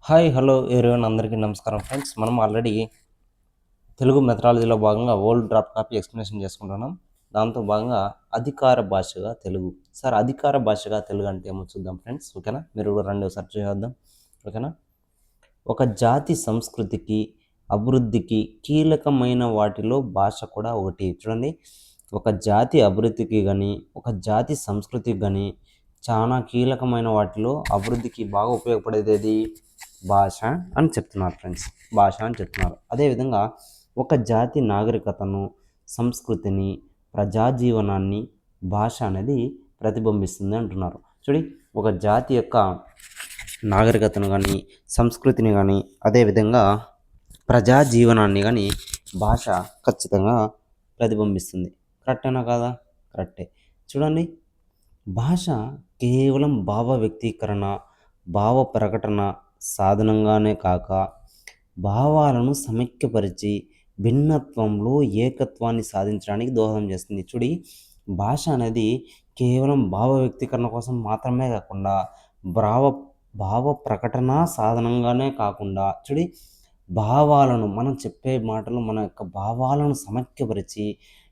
Hi hello everyone అందరికీ నమస్కారం friends. మనం ఆల్రెడీ తెలుగు మెథడాలజీలో భాగంగా ఓల్డ్ డ్రాఫ్ట్ కాపీ ఎక్స్ప్లెనేషన్ చేసుకుంటున్నాం. దాంతో భాగంగా అధికార భాషగా తెలుగు. సార్ అధికార భాషగా తెలుగు అంటే ఏమో చూద్దాం ఫ్రెండ్స్. ఓకేనా, మీరు కూడా రండి ఒకసారి చేద్దాం. ఓకేనా, ఒక జాతి సంస్కృతికి అభివృద్ధికి కీలకమైన వాటిలో భాష కూడా ఒకటి. చూడండి, ఒక జాతి అభివృద్ధికి కానీ ఒక జాతి సంస్కృతికి కానీ చాలా కీలకమైన వాటిలో అభివృద్ధికి బాగా ఉపయోగపడేది భాష అని చెప్తున్నారు ఫ్రెండ్స్. భాష అని చెప్తున్నారు. అదేవిధంగా ఒక జాతి నాగరికతను, సంస్కృతిని, ప్రజాజీవనాన్ని భాష అనేది ప్రతిబింబిస్తుంది అంటున్నారు. చూడి, ఒక జాతి యొక్క నాగరికతను కానీ సంస్కృతిని కానీ అదేవిధంగా ప్రజాజీవనాన్ని కానీ భాష ఖచ్చితంగా ప్రతిబింబిస్తుంది. కరెక్టేనా కాదా? కరెక్టే. చూడండి, భాష కేవలం భావ వ్యక్తీకరణ, భావ ప్రకటన సాధనంగానే కాక భావాలను సమైక్యపరిచి భిన్నత్వంలో ఏకత్వాన్ని సాధించడానికి దోహదం చేస్తుంది. చూడి, భాష అనేది కేవలం భావ వ్యక్తీకరణ కోసం మాత్రమే కాకుండా భావ ప్రకటన సాధనంగానే కాకుండా చూడి, భావాలను మనం చెప్పే మాటలు మన యొక్క భావాలను సమైక్యపరిచి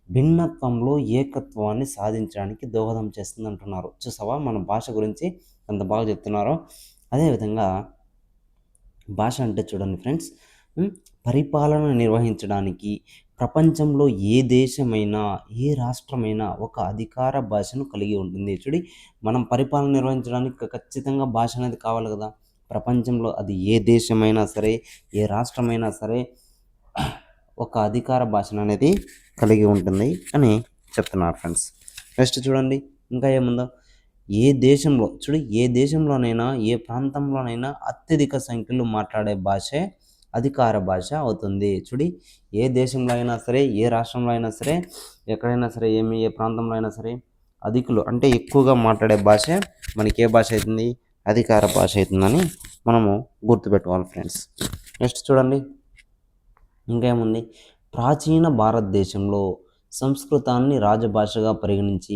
భిన్నత్వంలో ఏకత్వాన్ని సాధించడానికి దోహదం చేస్తుంది అంటున్నారు. చూసావా మన భాష గురించి ఎంత బాగా చెప్తున్నారో. అదేవిధంగా భాష అంటే చూడండి ఫ్రెండ్స్, పరిపాలన నిర్వహించడానికి ప్రపంచంలో ఏ దేశమైనా ఏ రాష్ట్రమైనా ఒక అధికార భాషను కలిగి ఉంటుంది. చూడి, మనం పరిపాలన నిర్వహించడానికి ఖచ్చితంగా భాష అనేది కావాలి కదా. ప్రపంచంలో అది ఏ దేశమైనా సరే ఏ రాష్ట్రమైనా సరే ఒక అధికార భాషను అనేది కలిగి ఉంటుంది అని చెప్తున్నారు ఫ్రెండ్స్. నెక్స్ట్ చూడండి, ఇంకా ఏముందో, ఏ దేశంలో చూడు ఏ దేశంలోనైనా ఏ ప్రాంతంలోనైనా అత్యధిక సంఖ్యలో మాట్లాడే భాషే అధికార భాష అవుతుంది. చూడి, ఏ దేశంలో అయినా సరే ఏ రాష్ట్రంలో అయినా సరే ఎక్కడైనా సరే ఏ ప్రాంతంలో అయినా సరే అధికులు అంటే ఎక్కువగా మాట్లాడే భాష మనకి ఏ భాష అవుతుంది? అధికార భాష అవుతుందని మనము గుర్తుపెట్టుకోవాలి ఫ్రెండ్స్. నెక్స్ట్ చూడండి, ఇంకేముంది, ప్రాచీన భారతదేశంలో సంస్కృతాన్ని రాజభాషగా పరిగణించి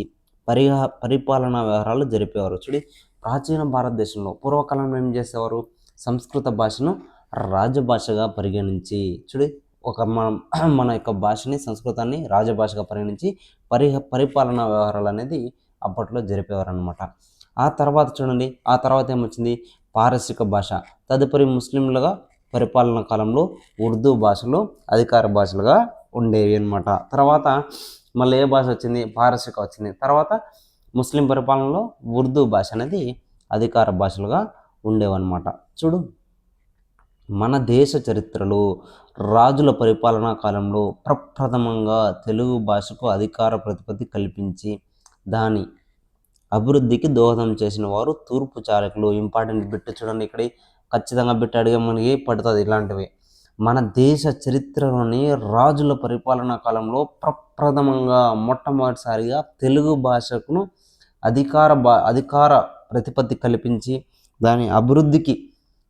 పరిపాలనా వ్యవహారాలు జరిపేవారు. చూడి, ప్రాచీన భారతదేశంలో పూర్వకాలంలో ఏం చేసేవారు? సంస్కృత భాషను రాజభాషగా పరిగణించి చూడి ఒక మన యొక్క భాషని సంస్కృతాన్ని రాజభాషగా పరిగణించి పరిపాలనా వ్యవహారాలు అనేది అప్పట్లో జరిపేవారు అనమాట. ఆ తర్వాత చూడండి, ఆ తర్వాత ఏమొచ్చింది? పారసిక భాష. తదుపరి ముస్లింలుగా పరిపాలనా కాలంలో ఉర్దూ భాషలు అధికార భాషలుగా ఉండేవి అనమాట. తర్వాత మళ్ళీ ఏ భాష వచ్చింది? పారసిక వచ్చింది. తర్వాత ముస్లిం పరిపాలనలో ఉర్దూ భాష అనేది అధికార భాషలుగా ఉండేవన్నమాట. చూడు, మన దేశ చరిత్రలో రాజుల పరిపాలనా కాలంలో ప్రప్రథమంగా తెలుగు భాషకు అధికార ప్రతిపత్తి కల్పించి దాని అభివృద్ధికి దోహదం చేసిన వారు తూర్పు చాళుక్యులు. ఇంపార్టెంట్ బిట్ చూడండి, ఇక్కడ ఖచ్చితంగా బిట్ అడిగే మనకి పడుతుంది ఇలాంటివి. మన దేశ చరిత్రలోని రాజుల పరిపాలనా కాలంలో ప్రప్రథమంగా మొట్టమొదటిసారిగా తెలుగు భాషకును అధికార ప్రతిపత్తి కల్పించి దాని అభివృద్ధికి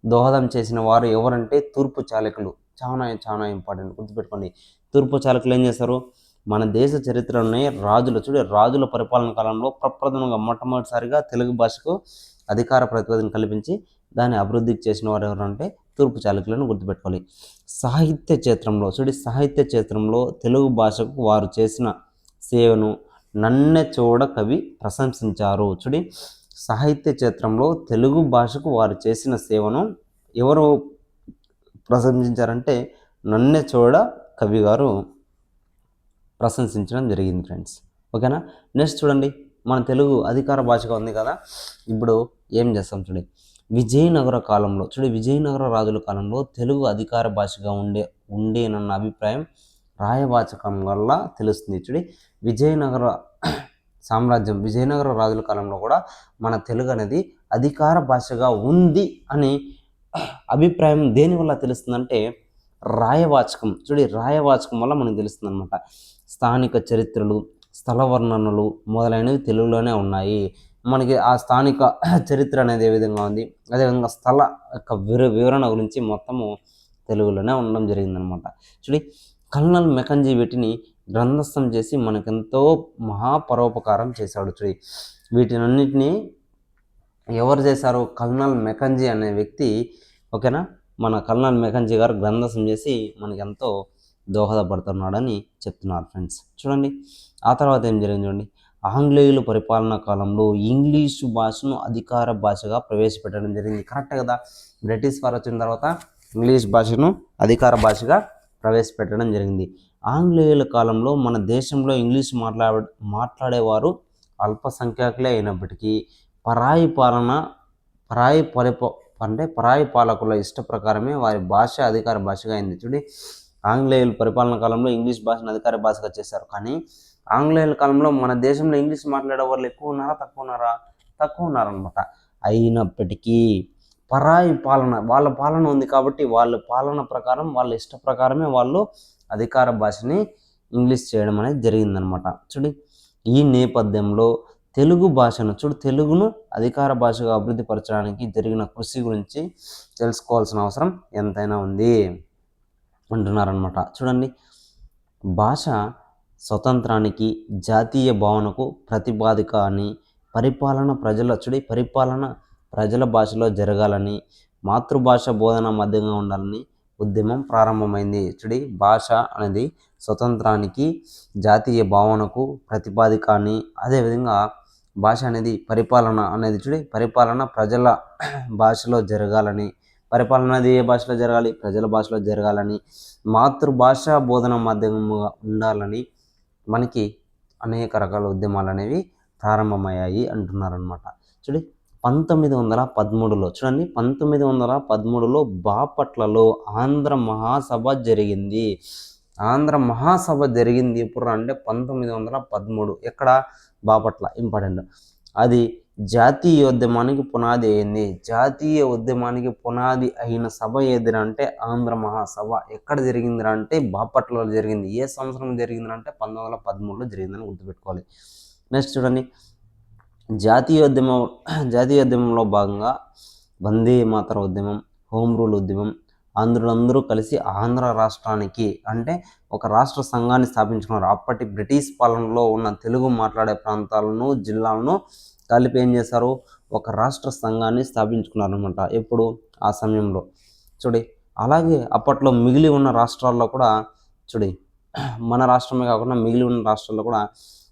దోహదం చేసిన వారు ఎవరంటే తూర్పు చాళుక్యులు. చాలా చాలా ఇంపార్టెంట్, గుర్తుపెట్టుకోండి. తూర్పు చాళుక్యులు ఏం చేస్తారు? మన దేశ చరిత్రలోనే రాజుల పరిపాలన కాలంలో ప్రప్రథమంగా మొట్టమొదటిసారిగా తెలుగు భాషకు అధికార ప్రతిపత్తిని కల్పించి దాన్ని అభివృద్ధికి చేసిన వారు ఎవరంటే తూర్పు చాళుక్యులను గుర్తుపెట్టుకోవాలి. సాహిత్య క్షేత్రంలో తెలుగు భాషకు వారు చేసిన సేవను నన్నెచోడ కవి ప్రశంసించారు. చూడి, సాహిత్య క్షేత్రంలో తెలుగు భాషకు వారు చేసిన సేవను ఎవరు ప్రశంసించారంటే నన్నెచోడ కవి గారు ప్రశంసించడం జరిగింది ఫ్రెండ్స్. ఓకేనా. నెక్స్ట్ చూడండి, మన తెలుగు అధికార భాషగా ఉంది కదా. ఇప్పుడు ఏం చేస్తాం చూడండి, విజయనగర రాజుల కాలంలో తెలుగు అధికార భాషగా ఉండేనన్న అభిప్రాయం రాయవాచకం వల్ల తెలుస్తుంది. చూడి, విజయనగర రాజుల కాలంలో కూడా మన తెలుగు అనేది అధికార భాషగా ఉంది అని అభిప్రాయం దేనివల్ల తెలుస్తుందంటే రాయవాచకం. చూడి, రాయవాచకం వల్ల మనకు తెలుస్తుంది అనమాట. స్థానిక చరిత్రలు, స్థల వర్ణనలు మొదలైనవి తెలుగులోనే ఉన్నాయి. మనకి ఆ స్థానిక చరిత్ర అనేది ఏ విధంగా ఉంది, అదేవిధంగా స్థల యొక్క వివరణ గురించి మొత్తము తెలుగులోనే ఉండడం జరిగిందనమాట. చూడి, కల్నల్ మెకంజీ వీటిని గ్రంథస్థం చేసి మనకెంతో మహాపరోపకారం చేశాడు. చూడి, వీటినన్నిటినీ ఎవరు చేశారు? కల్నల్ మెకంజీ అనే వ్యక్తి ఓకేనా. మన కల్నాల్ మెకంజీ గారు గ్రంథం చేసి మనకి ఎంతో దోహదపడుతున్నాడని చెప్తున్నారు ఫ్రెండ్స్. చూడండి ఆ తర్వాత ఏం జరిగింది చూడండి. ఆంగ్లేయుల పరిపాలనా కాలంలో ఇంగ్లీషు భాషను అధికార భాషగా ప్రవేశపెట్టడం జరిగింది. కరెక్టే కదా. బ్రిటిష్ వారు వచ్చిన తర్వాత ఇంగ్లీష్ భాషను అధికార భాషగా ప్రవేశపెట్టడం జరిగింది. ఆంగ్లేయుల కాలంలో మన దేశంలో ఇంగ్లీష్ మాట్లాడేవారు అల్పసంఖ్యాకులే అయినప్పటికీ పరాయి పాలకుల ఇష్ట ప్రకారమే వారి భాష అధికార భాషగా అయింది. చూడండి ఆంగ్లేయుల పరిపాలన కాలంలో ఇంగ్లీష్ భాషను అధికార భాషగా చేశారు. కానీ ఆంగ్లేయుల కాలంలో మన దేశంలో ఇంగ్లీష్ మాట్లాడే వాళ్ళు ఎక్కువ ఉన్నారా, తక్కువ ఉన్నారనమాట. అయినప్పటికీ పరాయి వాళ్ళ పాలన ఉంది కాబట్టి వాళ్ళ పాలన ప్రకారం వాళ్ళ ఇష్ట ప్రకారమే వాళ్ళు అధికార భాషని ఇంగ్లీష్ చేయడం అనేది జరిగిందనమాట. చూడండి ఈ నేపథ్యంలో తెలుగును అధికార భాషగా అభివృద్ధి పరచడానికి జరిగిన కృషి గురించి తెలుసుకోవాల్సిన అవసరం ఎంతైనా ఉంది అంటున్నారనమాట. చూడండి భాష స్వతంత్రానికి జాతీయ భావనకు ప్రతిపాదిక అని పరిపాలన ప్రజల భాషలో జరగాలని మాతృభాష బోధన మధ్యంగా ఉండాలని ఉద్యమం ప్రారంభమైంది. భాష అనేది స్వతంత్రానికి జాతీయ భావనకు ప్రతిపాదిక అని, అదేవిధంగా భాష అనేది పరిపాలన ప్రజల భాషలో జరగాలని, పరిపాలన అనేది ఏ భాషలో జరగాలి, ప్రజల భాషలో జరగాలని, మాతృభాష బోధన మాధ్యమంగా ఉండాలని మనకి అనేక రకాల ఉద్యమాలు అనేవి ప్రారంభమయ్యాయి అంటున్నారనమాట. 1913లో బాపట్లలో ఆంధ్ర మహాసభ జరిగింది. ఎప్పుడు అంటే 1913. ఎక్కడ? బాపట్ల. ఇంపార్టెంట్. అది జాతీయ ఉద్యమానికి పునాది అయిన సభ ఏదిరా అంటే ఆంధ్ర మహాసభ. ఎక్కడ జరిగిందిరా అంటే బాపట్లలో జరిగింది. ఏ సంవత్సరం జరిగింది అంటే 1913లో జరిగిందని గుర్తుపెట్టుకోవాలి. నెక్స్ట్ చూడండి జాతీయోద్యమంలో భాగంగా వందే మాతర ఉద్యమం, హోమ్ రూల్ ఉద్యమం, ఆంధ్రులందరూ కలిసి ఆంధ్ర రాష్ట్రానికి అంటే ఒక రాష్ట్ర సంఘాన్ని స్థాపించుకున్నారు. అప్పటి బ్రిటిష్ పాలనలో ఉన్న తెలుగు మాట్లాడే ప్రాంతాలను, జిల్లాలను కలిపి ఏం చేశారు, ఒక రాష్ట్ర సంఘాన్ని స్థాపించుకున్నారు అనమాట. ఎప్పుడు? ఆ సమయంలో. అలాగే అప్పట్లో మిగిలి ఉన్న రాష్ట్రాల్లో కూడా మన రాష్ట్రమే కాకుండా మిగిలి ఉన్న రాష్ట్రాల్లో కూడా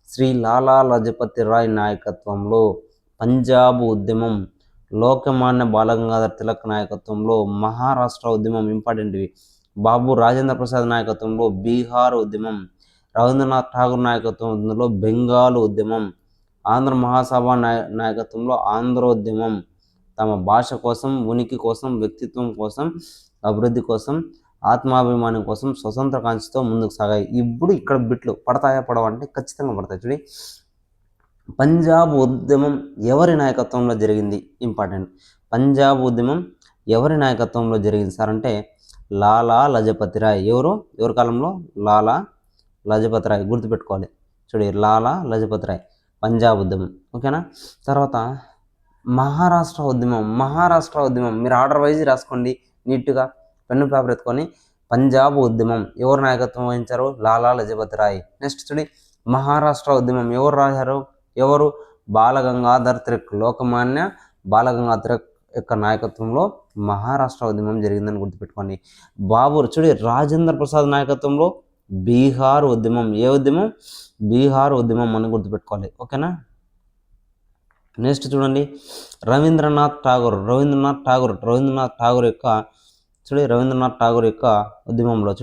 శ్రీ లాలా లజపతి రాయ్ నాయకత్వంలో పంజాబ్ ఉద్యమం, లోకమాన్య బాలగంగాధర్ తిలక్ నాయకత్వంలో మహారాష్ట్ర ఉద్యమం, ఇంపార్టెంట్వి, బాబు రాజేంద్ర ప్రసాద్ నాయకత్వంలో బీహార్ ఉద్యమం, రవీంద్రనాథ్ ఠాగూర్ నాయకత్వంలో బెంగాల్ ఉద్యమం, ఆంధ్ర మహాసభ నాయకత్వంలో ఆంధ్రోద్యమం తమ భాష కోసం, ఉనికి కోసం, వ్యక్తిత్వం కోసం, అభివృద్ధి కోసం, ఆత్మాభిమానం కోసం స్వతంత్ర కాంక్షతో ముందుకు సాగాయి. ఇప్పుడు ఇక్కడ బిట్లు పడతాయా పడవంటే ఖచ్చితంగా పడతాయి. పంజాబ్ ఉద్యమం ఎవరి నాయకత్వంలో జరిగింది? ఇంపార్టెంట్. పంజాబ్ ఉద్యమం ఎవరి నాయకత్వంలో జరిగింది సార్ అంటే లాలా లజపతి రాయ్. ఎవరి కాలంలో? లాలా లజపతి రాయ్. గుర్తుపెట్టుకోవాలి. లాలా లజపతి రాయ్ పంజాబ్ ఉద్యమం. ఓకేనా. తర్వాత మహారాష్ట్ర ఉద్యమం మీరు ఆర్డర్ వైజ్ రాసుకోండి నీట్గా, పెన్ను పేపర్ ఎత్తుకొని. పంజాబ్ ఉద్యమం ఎవరు నాయకత్వం వహించారు? లాలా లజపతి రాయ్. నెక్స్ట్ మహారాష్ట్ర ఉద్యమం ఎవరు? బాలగంగాధర్ తిలక్, లోకమాన్య బాలగంగాధర్ తిలక్ యొక్క నాయకత్వంలో మహారాష్ట్ర ఉద్యమం జరిగిందని గుర్తుపెట్టుకోండి. రాజేంద్ర ప్రసాద్ నాయకత్వంలో బీహార్ ఉద్యమం. ఏ ఉద్యమం? బీహార్ ఉద్యమం అని గుర్తుపెట్టుకోవాలి. ఓకేనా. నెక్స్ట్ చూడండి రవీంద్రనాథ్ ఠాగూర్ యొక్క ఉద్యమంలో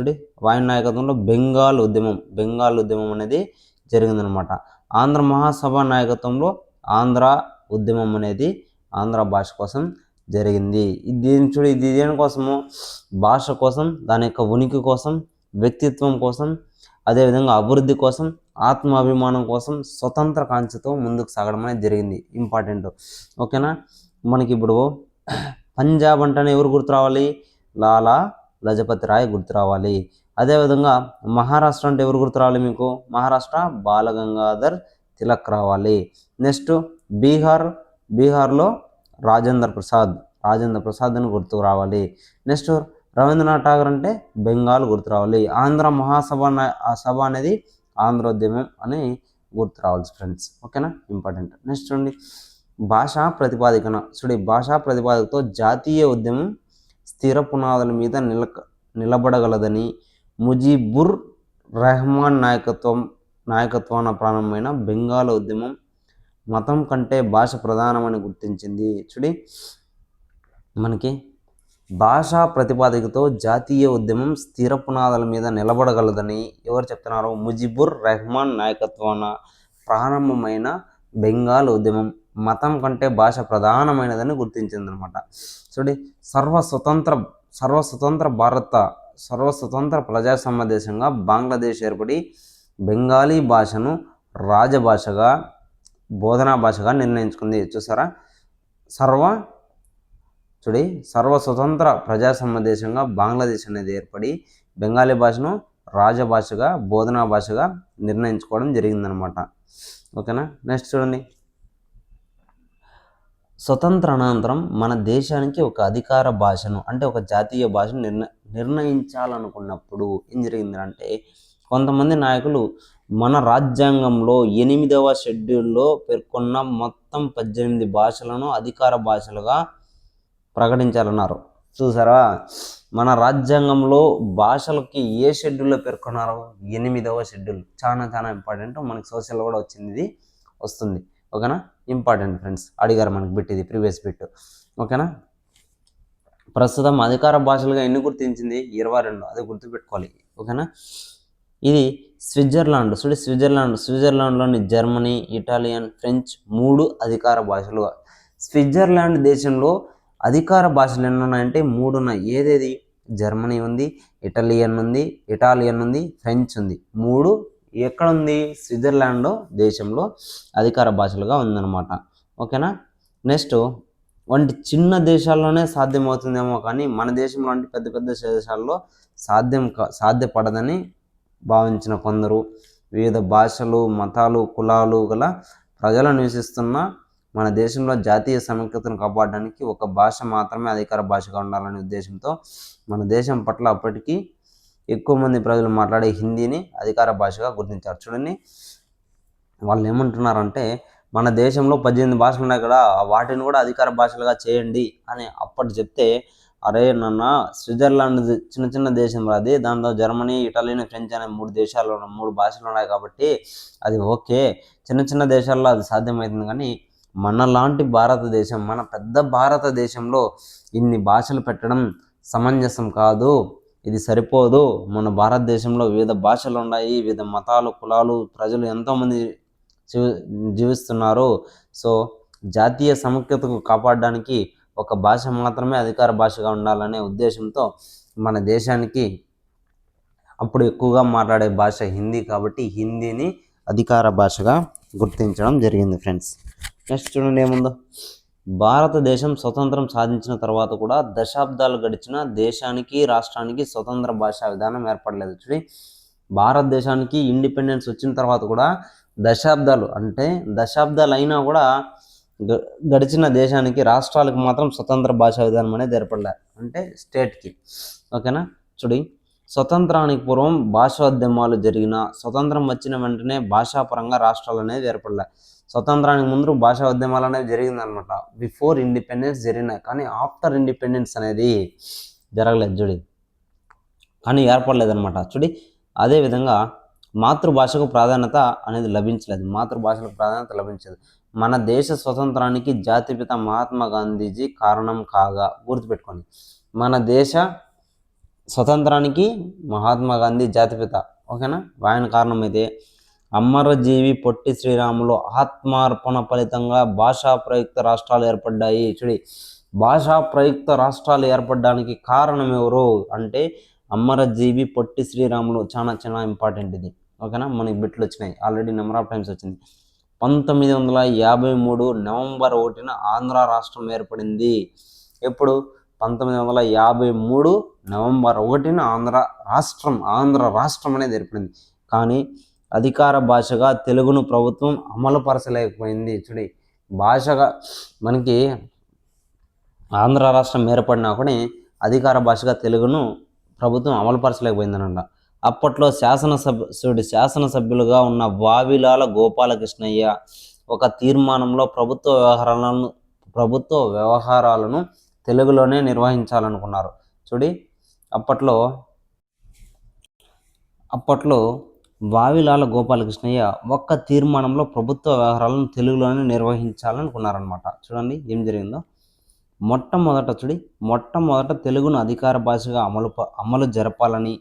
వాయు నాయకత్వంలో బెంగాల్ ఉద్యమం అనేది జరిగిందనమాట. ఆంధ్ర మహాసభ నాయకత్వంలో ఆంధ్ర ఉద్యమం అనేది ఆంధ్ర భాష కోసం జరిగింది. ఇది దేనికోసము? భాష కోసం, దాని యొక్క ఉనికి కోసం, వ్యక్తిత్వం కోసం, అదేవిధంగా అభివృద్ధి కోసం, ఆత్మాభిమానం కోసం, స్వతంత్ర కాంక్షతో ముందుకు సాగడం అనేది జరిగింది. ఇంపార్టెంట్. ఓకేనా. మనకి ఇప్పుడు పంజాబ్ అంటేనే ఎవరు గుర్తు రావాలి? లాలా లజపతి రాయ్ గుర్తు రావాలి. అదేవిధంగా మహారాష్ట్ర అంటే ఎవరు గుర్తు రావాలి మీకు? మహారాష్ట్ర బాలగంగాధర్ తిలక్ రావాలి. నెక్స్ట్ బీహార్లో రాజేంద్ర ప్రసాద్ అని గుర్తు రావాలి. నెక్స్ట్ రవీంద్రనాథ్ ఠాగూర్ అంటే బెంగాల్ గుర్తు రావాలి. ఆంధ్ర మహాసభ అనేది ఆంధ్రోద్యమం అని గుర్తు రావాలి ఫ్రెండ్స్. ఓకేనా. ఇంపార్టెంట్. నెక్స్ట్ చూడండి భాషా ప్రతిపాదికతో జాతీయ ఉద్యమం స్థిర పునాదుల మీద నిలబడగలదని ముజీబుర్ రెహమాన్ నాయకత్వాన ప్రారంభమైన బెంగాల్ ఉద్యమం మతం కంటే భాష ప్రధానమని గుర్తించింది. చూడి, మనకి భాషా ప్రతిపాదికతో జాతీయ ఉద్యమం స్థిర పునాదుల మీద నిలబడగలదని ఎవరు చెప్తున్నారు? ముజిబుర్ రెహమాన్ నాయకత్వాన ప్రారంభమైన బెంగాల్ ఉద్యమం మతం కంటే భాష ప్రధానమైనదని గుర్తించింది అనమాట. చూడండి, సర్వస్వతంత్ర ప్రజాస్వామ్య దేశంగా బంగ్లాదేశ్ ఏర్పడి బెంగాలీ భాషను రాజభాషగా బోధనా భాషగా నిర్ణయించుకుంది. చూసారా, సర్వస్వతంత్ర ప్రజాస్వామ్య దేశంగా బంగ్లాదేశ్ అనేది ఏర్పడి బెంగాలీ భాషను రాజభాషగా బోధనా భాషగా నిర్ణయించుకోవడం జరిగిందనమాట. ఓకేనా. నెక్స్ట్ చూడండి, స్వతంత్ర అనంతరం మన దేశానికి ఒక అధికార భాషను అంటే ఒక జాతీయ భాషను నిర్ణయించాలనుకున్నప్పుడు ఏం జరిగిందంటే, కొంతమంది నాయకులు మన రాజ్యాంగంలో 8వ షెడ్యూల్లో పేర్కొన్న మొత్తం 18 భాషలను అధికార భాషలుగా ప్రకటించాలన్నారు. చూసారా, మన రాజ్యాంగంలో భాషలకి ఏ షెడ్యూల్లో పేర్కొన్నారు? 8వ షెడ్యూల్. చాలా ఇంపార్టెంట్, మనకి సోషల్లో కూడా వచ్చింది, ఇది వస్తుంది. ఓకేనా, ఇంపార్టెంట్ ఫ్రెండ్స్, అడిగారు మనకి బిట్, ఇది ప్రీవియస్ బిట్. ఓకేనా. ప్రస్తుతం అధికార భాషలుగా ఎన్ని గుర్తించింది? 22, అది గుర్తుపెట్టుకోవాలి. ఓకేనా. ఇది స్విట్జర్లాండ్. స్విట్జర్లాండ్లోని జర్మనీ, ఇటాలియన్, ఫ్రెంచ్ 3 అధికార భాషలు. స్విట్జర్లాండ్ దేశంలో అధికార భాషలు ఎన్ని ఉన్నాయంటే 3 ఉన్నాయి. ఏదేది? జర్మనీ ఉంది, ఇటాలియన్ ఉంది, ఫ్రెంచ్ ఉంది. 3 ఎక్కడ ఉంది? స్విట్జర్లాండ్ దేశంలో అధికార భాషలుగా ఉందన్నమాట. ఓకేనా. నెక్స్ట్, వంటి చిన్న దేశాల్లోనే సాధ్యమవుతుందేమో కానీ మన దేశంలో అంటే పెద్ద దేశాల్లో సాధ్యపడదని భావించిన కొందరు వివిధ భాషలు, మతాలు, కులాలు గల ప్రజలు నివసిస్తున్న మన దేశంలో జాతీయ సమైక్యతను కాపాడడానికి ఒక భాష మాత్రమే అధికార భాషగా ఉండాలనే ఉద్దేశంతో మన దేశం పట్ల అప్పటికి ఎక్కువ మంది ప్రజలు మాట్లాడే హిందీని అధికార భాషగా గుర్తించారు. చూడండి, వాళ్ళు ఏమంటున్నారంటే, మన దేశంలో 18 భాషలు ఉన్నాయి కదా, వాటిని కూడా అధికార భాషలుగా చేయండి అని అప్పటి చెప్తే, అరే నాన్న, స్విట్జర్లాండ్ చిన్న దేశం రాది, దాంట్లో జర్మనీ, ఇటాలియన్, ఫ్రెంచ్ అనే 3 భాషలు ఉన్నాయి కాబట్టి అది ఓకే, చిన్న దేశాల్లో అది సాధ్యమవుతుంది. కానీ మనలాంటి భారతదేశం, మన పెద్ద భారతదేశంలో ఇన్ని భాషలు పెట్టడం సమంజసం కాదు, ఇది సరిపోదు. మన భారతదేశంలో వివిధ భాషలు ఉన్నాయి, వివిధ మతాలు, కులాలు, ప్రజలు ఎంతోమంది జీవిస్తున్నారు. సో జాతీయ సమైక్యతను కాపాడడానికి ఒక భాష మాత్రమే అధికార భాషగా ఉండాలనే ఉద్దేశంతో మన దేశానికి అప్పుడు ఎక్కువగా మాట్లాడే భాష హిందీ కాబట్టి హిందీని అధికార భాషగా గుర్తించడం జరిగింది ఫ్రెండ్స్. నెక్స్ట్ చూడండి ఏముందో, భారతదేశం స్వతంత్రం సాధించిన తర్వాత కూడా దశాబ్దాలు గడిచిన దేశానికి, రాష్ట్రానికి స్వతంత్ర భాషా విధానం ఏర్పడలేదు. చూడండి, భారతదేశానికి ఇండిపెండెన్స్ వచ్చిన తర్వాత కూడా దశాబ్దాలు అయినా కూడా గడిచిన దేశానికి, రాష్ట్రాలకు మాత్రం స్వతంత్ర భాషా విధానం అనేది ఏర్పడలేదు, అంటే స్టేట్కి. ఓకేనా. చూడి, స్వతంత్రానికి పూర్వం భాషోద్యమాలు జరిగిన, స్వతంత్రం వచ్చిన వెంటనే భాషాపరంగా రాష్ట్రాలు అనేది ఏర్పడలే. స్వతంత్రానికి ముందు భాషా ఉద్యమాలు అనేది జరిగిందనమాట. బిఫోర్ ఇండిపెండెన్స్ జరిగినాయి, కానీ ఆఫ్టర్ ఇండిపెండెన్స్ అనేది జరగలేదు చూడి, కానీ ఏర్పడలేదన్నమాట. చూడి, అదేవిధంగా మాతృభాషకు ప్రాధాన్యత అనేది లభించలేదు, మాతృభాషలకు ప్రాధాన్యత లభించలేదు. మన దేశ స్వతంత్రానికి జాతిపిత మహాత్మా గాంధీజీ కారణం కాగా, గుర్తుపెట్టుకోండి, మన దేశ స్వతంత్రానికి మహాత్మా గాంధీ జాతిపిత. ఓకేనా, ఆయన కారణమైతే అమరజీవి పొట్టి శ్రీరాములు ఆత్మార్పణ ఫలితంగా భాషా ప్రయుక్త రాష్ట్రాలు ఏర్పడ్డాయి. చూడి, భాషా ప్రయుక్త రాష్ట్రాలు ఏర్పడడానికి కారణం ఎవరు అంటే అమరజీవి పొట్టి శ్రీరాములు. చాలా ఇంపార్టెంట్ ఇది. ఓకేనా, మనకి బిట్లు వచ్చినాయి ఆల్రెడీ, నెంబర్ ఆఫ్ టైమ్స్ వచ్చింది. 1953 నవంబర్ 1న ఆంధ్ర రాష్ట్రం ఏర్పడింది. ఎప్పుడు? 1953 నవంబర్ 1న ఆంధ్ర రాష్ట్రం అనేది ఏర్పడింది. కానీ అధికార భాషగా తెలుగును ప్రభుత్వం అమలుపరచలేకపోయింది. చూడి, భాషగా మనకి ఆంధ్ర రాష్ట్రం ఏర్పడినా కూడా అధికార భాషగా తెలుగును ప్రభుత్వం అమలుపరచలేకపోయిందనంట. అప్పట్లో శాసనసభ్యులుగా ఉన్న వావిలాల గోపాలకృష్ణయ్య ఒక తీర్మానంలో ప్రభుత్వ వ్యవహారాలను తెలుగులోనే నిర్వహించాలనుకున్నారు. చూడి అప్పట్లో వావిలాల గోపాలకృష్ణయ్య ఒక్క తీర్మానంలో ప్రభుత్వ వ్యవహారాలను తెలుగులోనే నిర్వహించాలనుకున్నారనమాట. చూడండి ఏం జరిగిందో. మొట్టమొదట తెలుగును అధికార భాషగా అమలు జరపాలని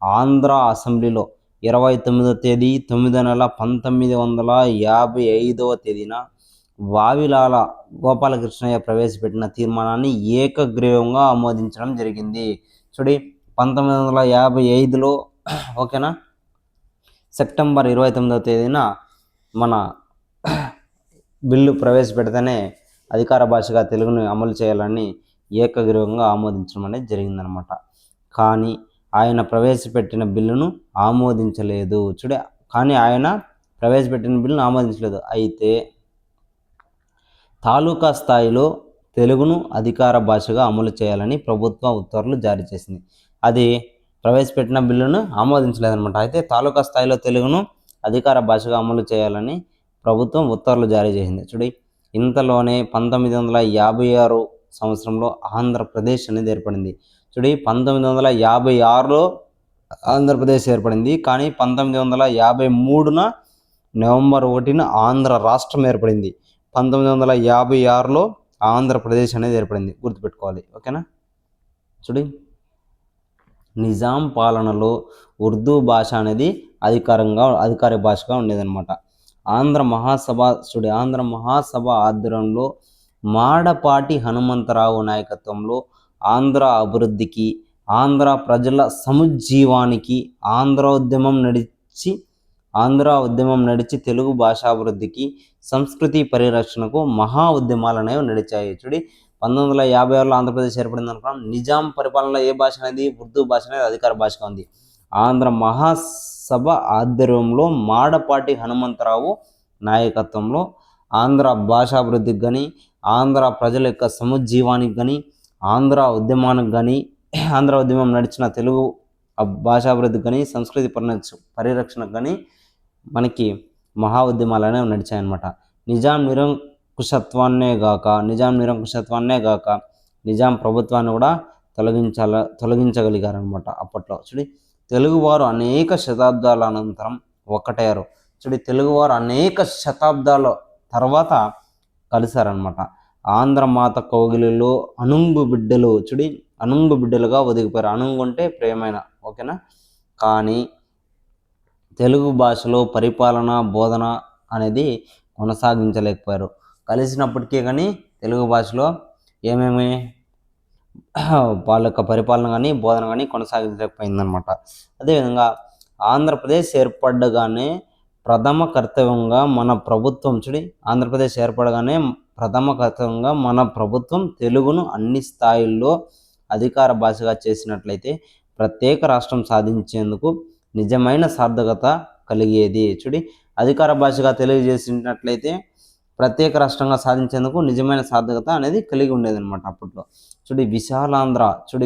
ఆంధ్ర అసెంబ్లీలో 29వ తేదీ 9వ నెల 1955వ తేదీన వావిలాల గోపాలకృష్ణయ్య ప్రవేశపెట్టిన తీర్మానాన్ని ఏకగ్రీవంగా ఆమోదించడం జరిగింది. 1955లో ఓకేనా, సెప్టెంబర్ 29వ తేదీన మన బిల్లు ప్రవేశపెడితేనే అధికార భాషగా తెలుగును అమలు చేయాలని ఏకగ్రీవంగా ఆమోదించడం అనేది జరిగిందనమాట. కానీ ఆయన ప్రవేశపెట్టిన బిల్లును ఆమోదించలేదు. అయితే తాలూకా స్థాయిలో తెలుగును అధికార భాషగా అమలు చేయాలని ప్రభుత్వం ఉత్తర్వులు జారీ చేసింది. అది ప్రవేశపెట్టిన బిల్లును ఆమోదించలేదన్నమాట. అయితే తాలూకా స్థాయిలో తెలుగును అధికార భాషగా అమలు చేయాలని ప్రభుత్వం ఉత్తర్వులు జారీ చేసింది. ఇంతలోనే 1956 సంవత్సరంలో ఆంధ్రప్రదేశ్ అనేది ఏర్పడింది. 1956లో ఆంధ్రప్రదేశ్ ఏర్పడింది. కానీ 1953న నవంబర్ 1న ఆంధ్ర రాష్ట్రం ఏర్పడింది. 1956లో ఆంధ్రప్రదేశ్ అనేది ఏర్పడింది, గుర్తుపెట్టుకోవాలి. ఓకేనా. నిజాం పాలనలో ఉర్దూ భాష అనేది అధికార భాషగా ఉండేదన్నమాట. ఆంధ్ర మహాసభ ఆధ్వర్యంలో మాడపాటి హనుమంతరావు నాయకత్వంలో ఆంధ్ర అభివృద్ధికి, ఆంధ్ర ప్రజల సముజ్జీవానికి ఆంధ్ర ఉద్యమం నడిచి తెలుగు భాషాభివృద్ధికి, సంస్కృతి పరిరక్షణకు మహా ఉద్యమాలు అనేవి నడిచాయి. 1956లో ఆంధ్రప్రదేశ్ ఏర్పడింది అనుకున్నాం. నిజాం పరిపాలనలో ఏ భాష అనేది, ఉర్దూ భాష అనేది అధికార భాషగా ఉంది. ఆంధ్ర మహాసభ ఆధ్వర్యంలో మాడపాటి హనుమంతరావు నాయకత్వంలో ఆంధ్ర భాషాభివృద్ధికి కానీ, ఆంధ్ర ప్రజల యొక్క సముజ్జీవానికి కానీ, ఆంధ్ర ఉద్యమం నడిచిన తెలుగు భాషాభివృద్ధికి కానీ, సంస్కృతి పరిరక్షణకు కానీ మనకి మహా ఉద్యమాలు అనేవి నడిచాయన్నమాట. నిజాం నిరంకుశత్వాన్నే గాక నిజాం ప్రభుత్వాన్ని కూడా తొలగించగలిగారనమాట అప్పట్లో. తెలుగువారు అనేక శతాబ్దాల అనంతరం ఒకటయ్యారు. తెలుగువారు అనేక శతాబ్దాల తర్వాత కలిశారనమాట. ఆంధ్రమాత కౌగిలిలో అనుంగు బిడ్డలుగా ఒదిగిపోయారు. అనుంగు అంటే ప్రేమైన, ఓకేనా. కానీ తెలుగు భాషలో పరిపాలన, బోధన అనేది కొనసాగించలేకపోయారు. కలిసినప్పటికీ కానీ తెలుగు భాషలో ఏమేమి వాళ్ళ యొక్క పరిపాలన కానీ, బోధన కానీ కొనసాగించలేకపోయిందనమాట. అదేవిధంగా ఆంధ్రప్రదేశ్ ఏర్పడగానే ప్రథమ కర్తవ్యంగా మన ప్రభుత్వం తెలుగును అన్ని స్థాయిల్లో అధికార భాషగా చేసినట్లయితే ప్రత్యేక రాష్ట్రం సాధించేందుకు నిజమైన సార్థకత కలిగేది. అధికార భాషగా తెలియజేసినట్లయితే ప్రత్యేక రాష్ట్రంగా సాధించేందుకు నిజమైన సార్థకత అనేది కలిగి ఉండేదన్నమాట అప్పట్లో.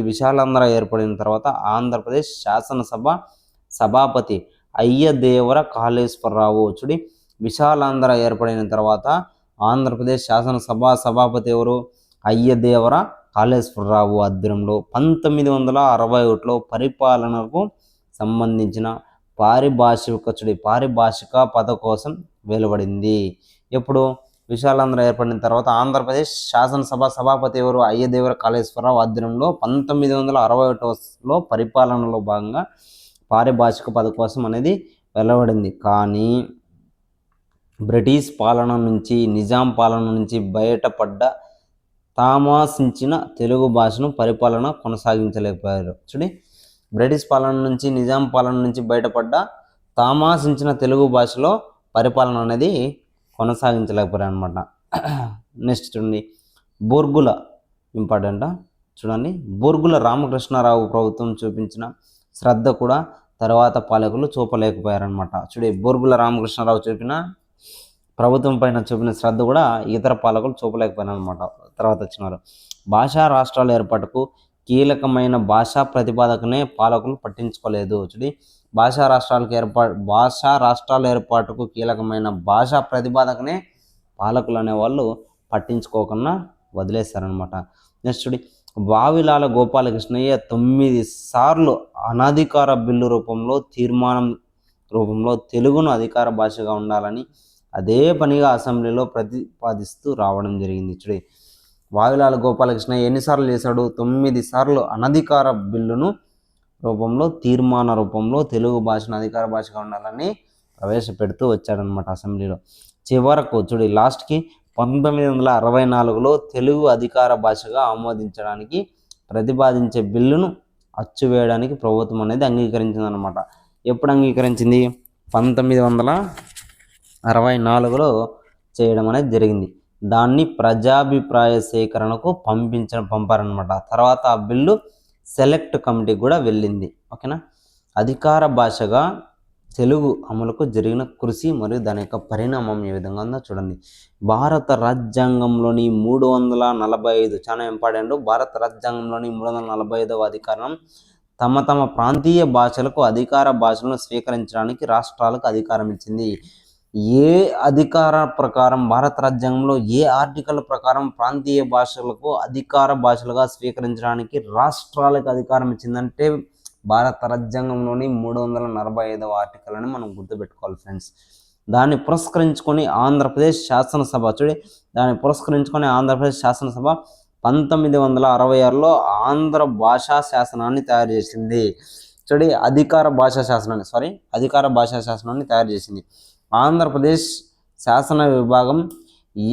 విశాలాంధ్ర ఏర్పడిన తర్వాత ఆంధ్రప్రదేశ్ శాసనసభ సభాపతి అయ్యదేవర కాళేశ్వరరావు. విశాలాంధ్ర ఏర్పడిన తర్వాత ఆంధ్రప్రదేశ్ శాసనసభ సభాపతి ఎవరు? అయ్యదేవర కాళేశ్వరరావు ఆధ్వర్యంలో 1961లో పరిపాలనకు సంబంధించిన పారిభాషిక పద కోసం వెలువడింది. ఎప్పుడు? విశాలాంధ్ర ఏర్పడిన తర్వాత ఆంధ్రప్రదేశ్ శాసనసభ సభాపతి ఎవరు? అయ్యదేవర కాళేశ్వరరావు ఆధ్వర్యంలో 1961లో పరిపాలనలో భాగంగా పారిభాషిక పద కోసం అనేది వెలువడింది. కానీ బ్రిటిష్ పాలన నుంచి, నిజాం పాలన నుంచి బయటపడ్డ తామాసించిన తెలుగు భాషను పరిపాలన కొనసాగించలేకపోయారు. బ్రిటిష్ పాలన నుంచి, నిజాం పాలన నుంచి బయటపడ్డ తామాసించిన తెలుగు భాషలో పరిపాలన అనేది కొనసాగించలేకపోయారు అనమాట. నెక్స్ట్ చూడండి, బోర్గుల ఇంపార్టెంట్. బోర్గుల రామకృష్ణారావు ప్రభుత్వం చూపించిన శ్రద్ధ కూడా తర్వాత పాలకులు చూపలేకపోయారనమాట. బోర్గుల రామకృష్ణారావు ప్రభుత్వం పైన చూపిన శ్రద్ధ కూడా ఇతర పాలకులు చూపలేకపోయారనమాట. తర్వాత వచ్చినారు. భాషా రాష్ట్రాల ఏర్పాటుకు కీలకమైన భాషా ప్రతిపాదకనే పాలకులు పట్టించుకోలేదు. భాషా రాష్ట్రాల ఏర్పాటుకు కీలకమైన భాషా ప్రతిపాదకనే పాలకులు అనేవాళ్ళు పట్టించుకోకుండా వదిలేస్తారనమాట. నెక్స్ట్ వావిలాల గోపాలకృష్ణయ్య 9 సార్లు అనధికార బిల్లు రూపంలో తీర్మానం రూపంలో తెలుగును అధికార భాషగా ఉండాలని అదే పనిగా అసెంబ్లీలో ప్రతిపాదిస్తూ రావడం జరిగింది. చూడండి, వావిలాల గోపాలకృష్ణయ్య ఎన్నిసార్లు చేశాడు? 9 సార్లు అనధికార బిల్లును రూపంలో తీర్మాన రూపంలో తెలుగు భాషను అధికార భాషగా ఉండాలని ప్రవేశపెడుతూ వచ్చాడనమాట అసెంబ్లీలో. చివరకు చూడు లాస్ట్కి 1964లో తెలుగు అధికార భాషగా ఆమోదించడానికి ప్రతిపాదించే బిల్లును అచ్చువేయడానికి ప్రభుత్వం అనేది అంగీకరించిందనమాట. ఎప్పుడు అంగీకరించింది? 1964లో చేయడం అనేది జరిగింది. దాన్ని ప్రజాభిప్రాయ సేకరణకు పంపారనమాట. తర్వాత ఆ బిల్లు సెలెక్ట్ కమిటీ కూడా వెళ్ళింది. ఓకేనా. అధికార భాషగా తెలుగు అమలుకు జరిగిన కృషి మరియు దాని యొక్క పరిణామం ఏ విధంగా ఉందో చూడండి. భారత రాజ్యాంగంలోని 345 చాలా ఇంపార్టెంట్. భారత రాజ్యాంగంలోని 345వ అధికారం తమ తమ ప్రాంతీయ భాషలకు అధికార భాషలను స్వీకరించడానికి రాష్ట్రాలకు అధికారం ఇచ్చింది. ఏ అధికార ప్రకారం భారత రాజ్యాంగంలో ఏ ఆర్టికల్ ప్రకారం ప్రాంతీయ భాషలకు అధికార భాషలుగా స్వీకరించడానికి రాష్ట్రాలకు అధికారం ఇచ్చిందంటే భారత రాజ్యాంగంలోని 345వ ఆర్టికల్ అని మనం గుర్తుపెట్టుకోవాలి ఫ్రెండ్స్. దాన్ని పురస్కరించుకొని ఆంధ్రప్రదేశ్ శాసనసభ 1966లో ఆంధ్ర భాషా శాసనాన్ని తయారు చేసింది. అధికార భాషా శాసనాన్ని తయారు చేసింది. ఆంధ్రప్రదేశ్ శాసన విభాగం ఈ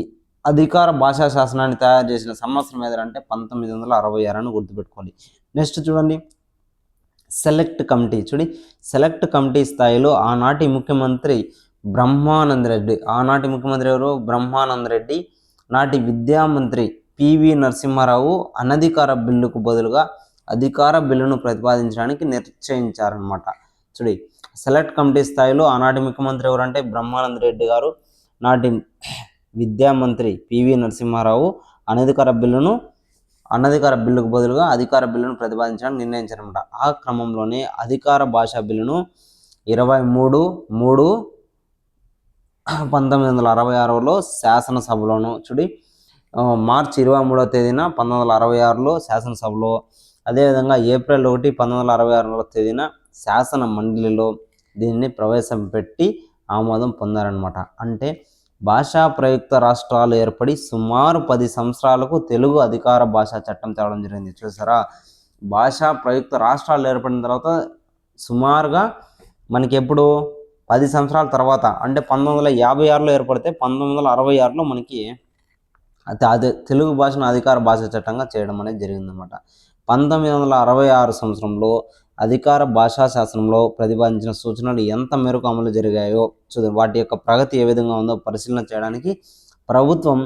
అధికార భాషా శాసనాన్ని తయారు చేసిన సంవత్సరం ఏదంటే 1966 అని గుర్తుపెట్టుకోండి. నెక్స్ట్ చూడండి, సెలెక్ట్ కమిటీ. సెలెక్ట్ కమిటీ స్థాయిలో ఆనాటి ముఖ్యమంత్రి బ్రహ్మానందరెడ్డి, ఎవరు? బ్రహ్మానందరెడ్డి, నాటి విద్యామంత్రి పివి నరసింహారావు అనధికార బిల్లుకు బదులుగా అధికార బిల్లును ప్రతిపాదించడానికి నిశ్చయించారనమాట. సెలెక్ట్ కమిటీ స్థాయిలో ఆనాటి ముఖ్యమంత్రి ఎవరంటే బ్రహ్మానందరెడ్డి గారు, నాటి విద్యామంత్రి పివి నరసింహారావు అనధికార బిల్లుకు బదులుగా అధికార బిల్లును ప్రతిపాదించడానికి నిర్ణయించారన్నమాట. ఆ క్రమంలోనే అధికార భాషా బిల్లును 23/3/1966లో శాసనసభలోను మార్చి 23వ తేదీన 1966లో శాసనసభలో, అదేవిధంగా ఏప్రిల్ 1, 1966 తేదీన శాసన మండలిలో దీన్ని ప్రవేశపెట్టి ఆమోదం పొందారనమాట. అంటే భాషా ప్రయుక్త రాష్ట్రాలు ఏర్పడి సుమారు 10 సంవత్సరాలకు తెలుగు అధికార భాషా చట్టం తేవడం జరిగింది. చూసారా, భాషా ప్రయుక్త రాష్ట్రాలు ఏర్పడిన తర్వాత సుమారుగా మనకి ఎప్పుడు 10 సంవత్సరాల తర్వాత అంటే 1956లో ఏర్పడితే 1966లో మనకి అదే తెలుగు భాషను అధికార భాషా చట్టంగా చేయడం అనేది జరిగిందనమాట. 1966 సంవత్సరంలో అధికార భాషా శాసనంలో ప్రతిపాదించిన సూచనలు ఎంత మేరకు అమలు జరిగాయో వాటి యొక్క ప్రగతి ఏ విధంగా ఉందో పరిశీలన చేయడానికి ప్రభుత్వం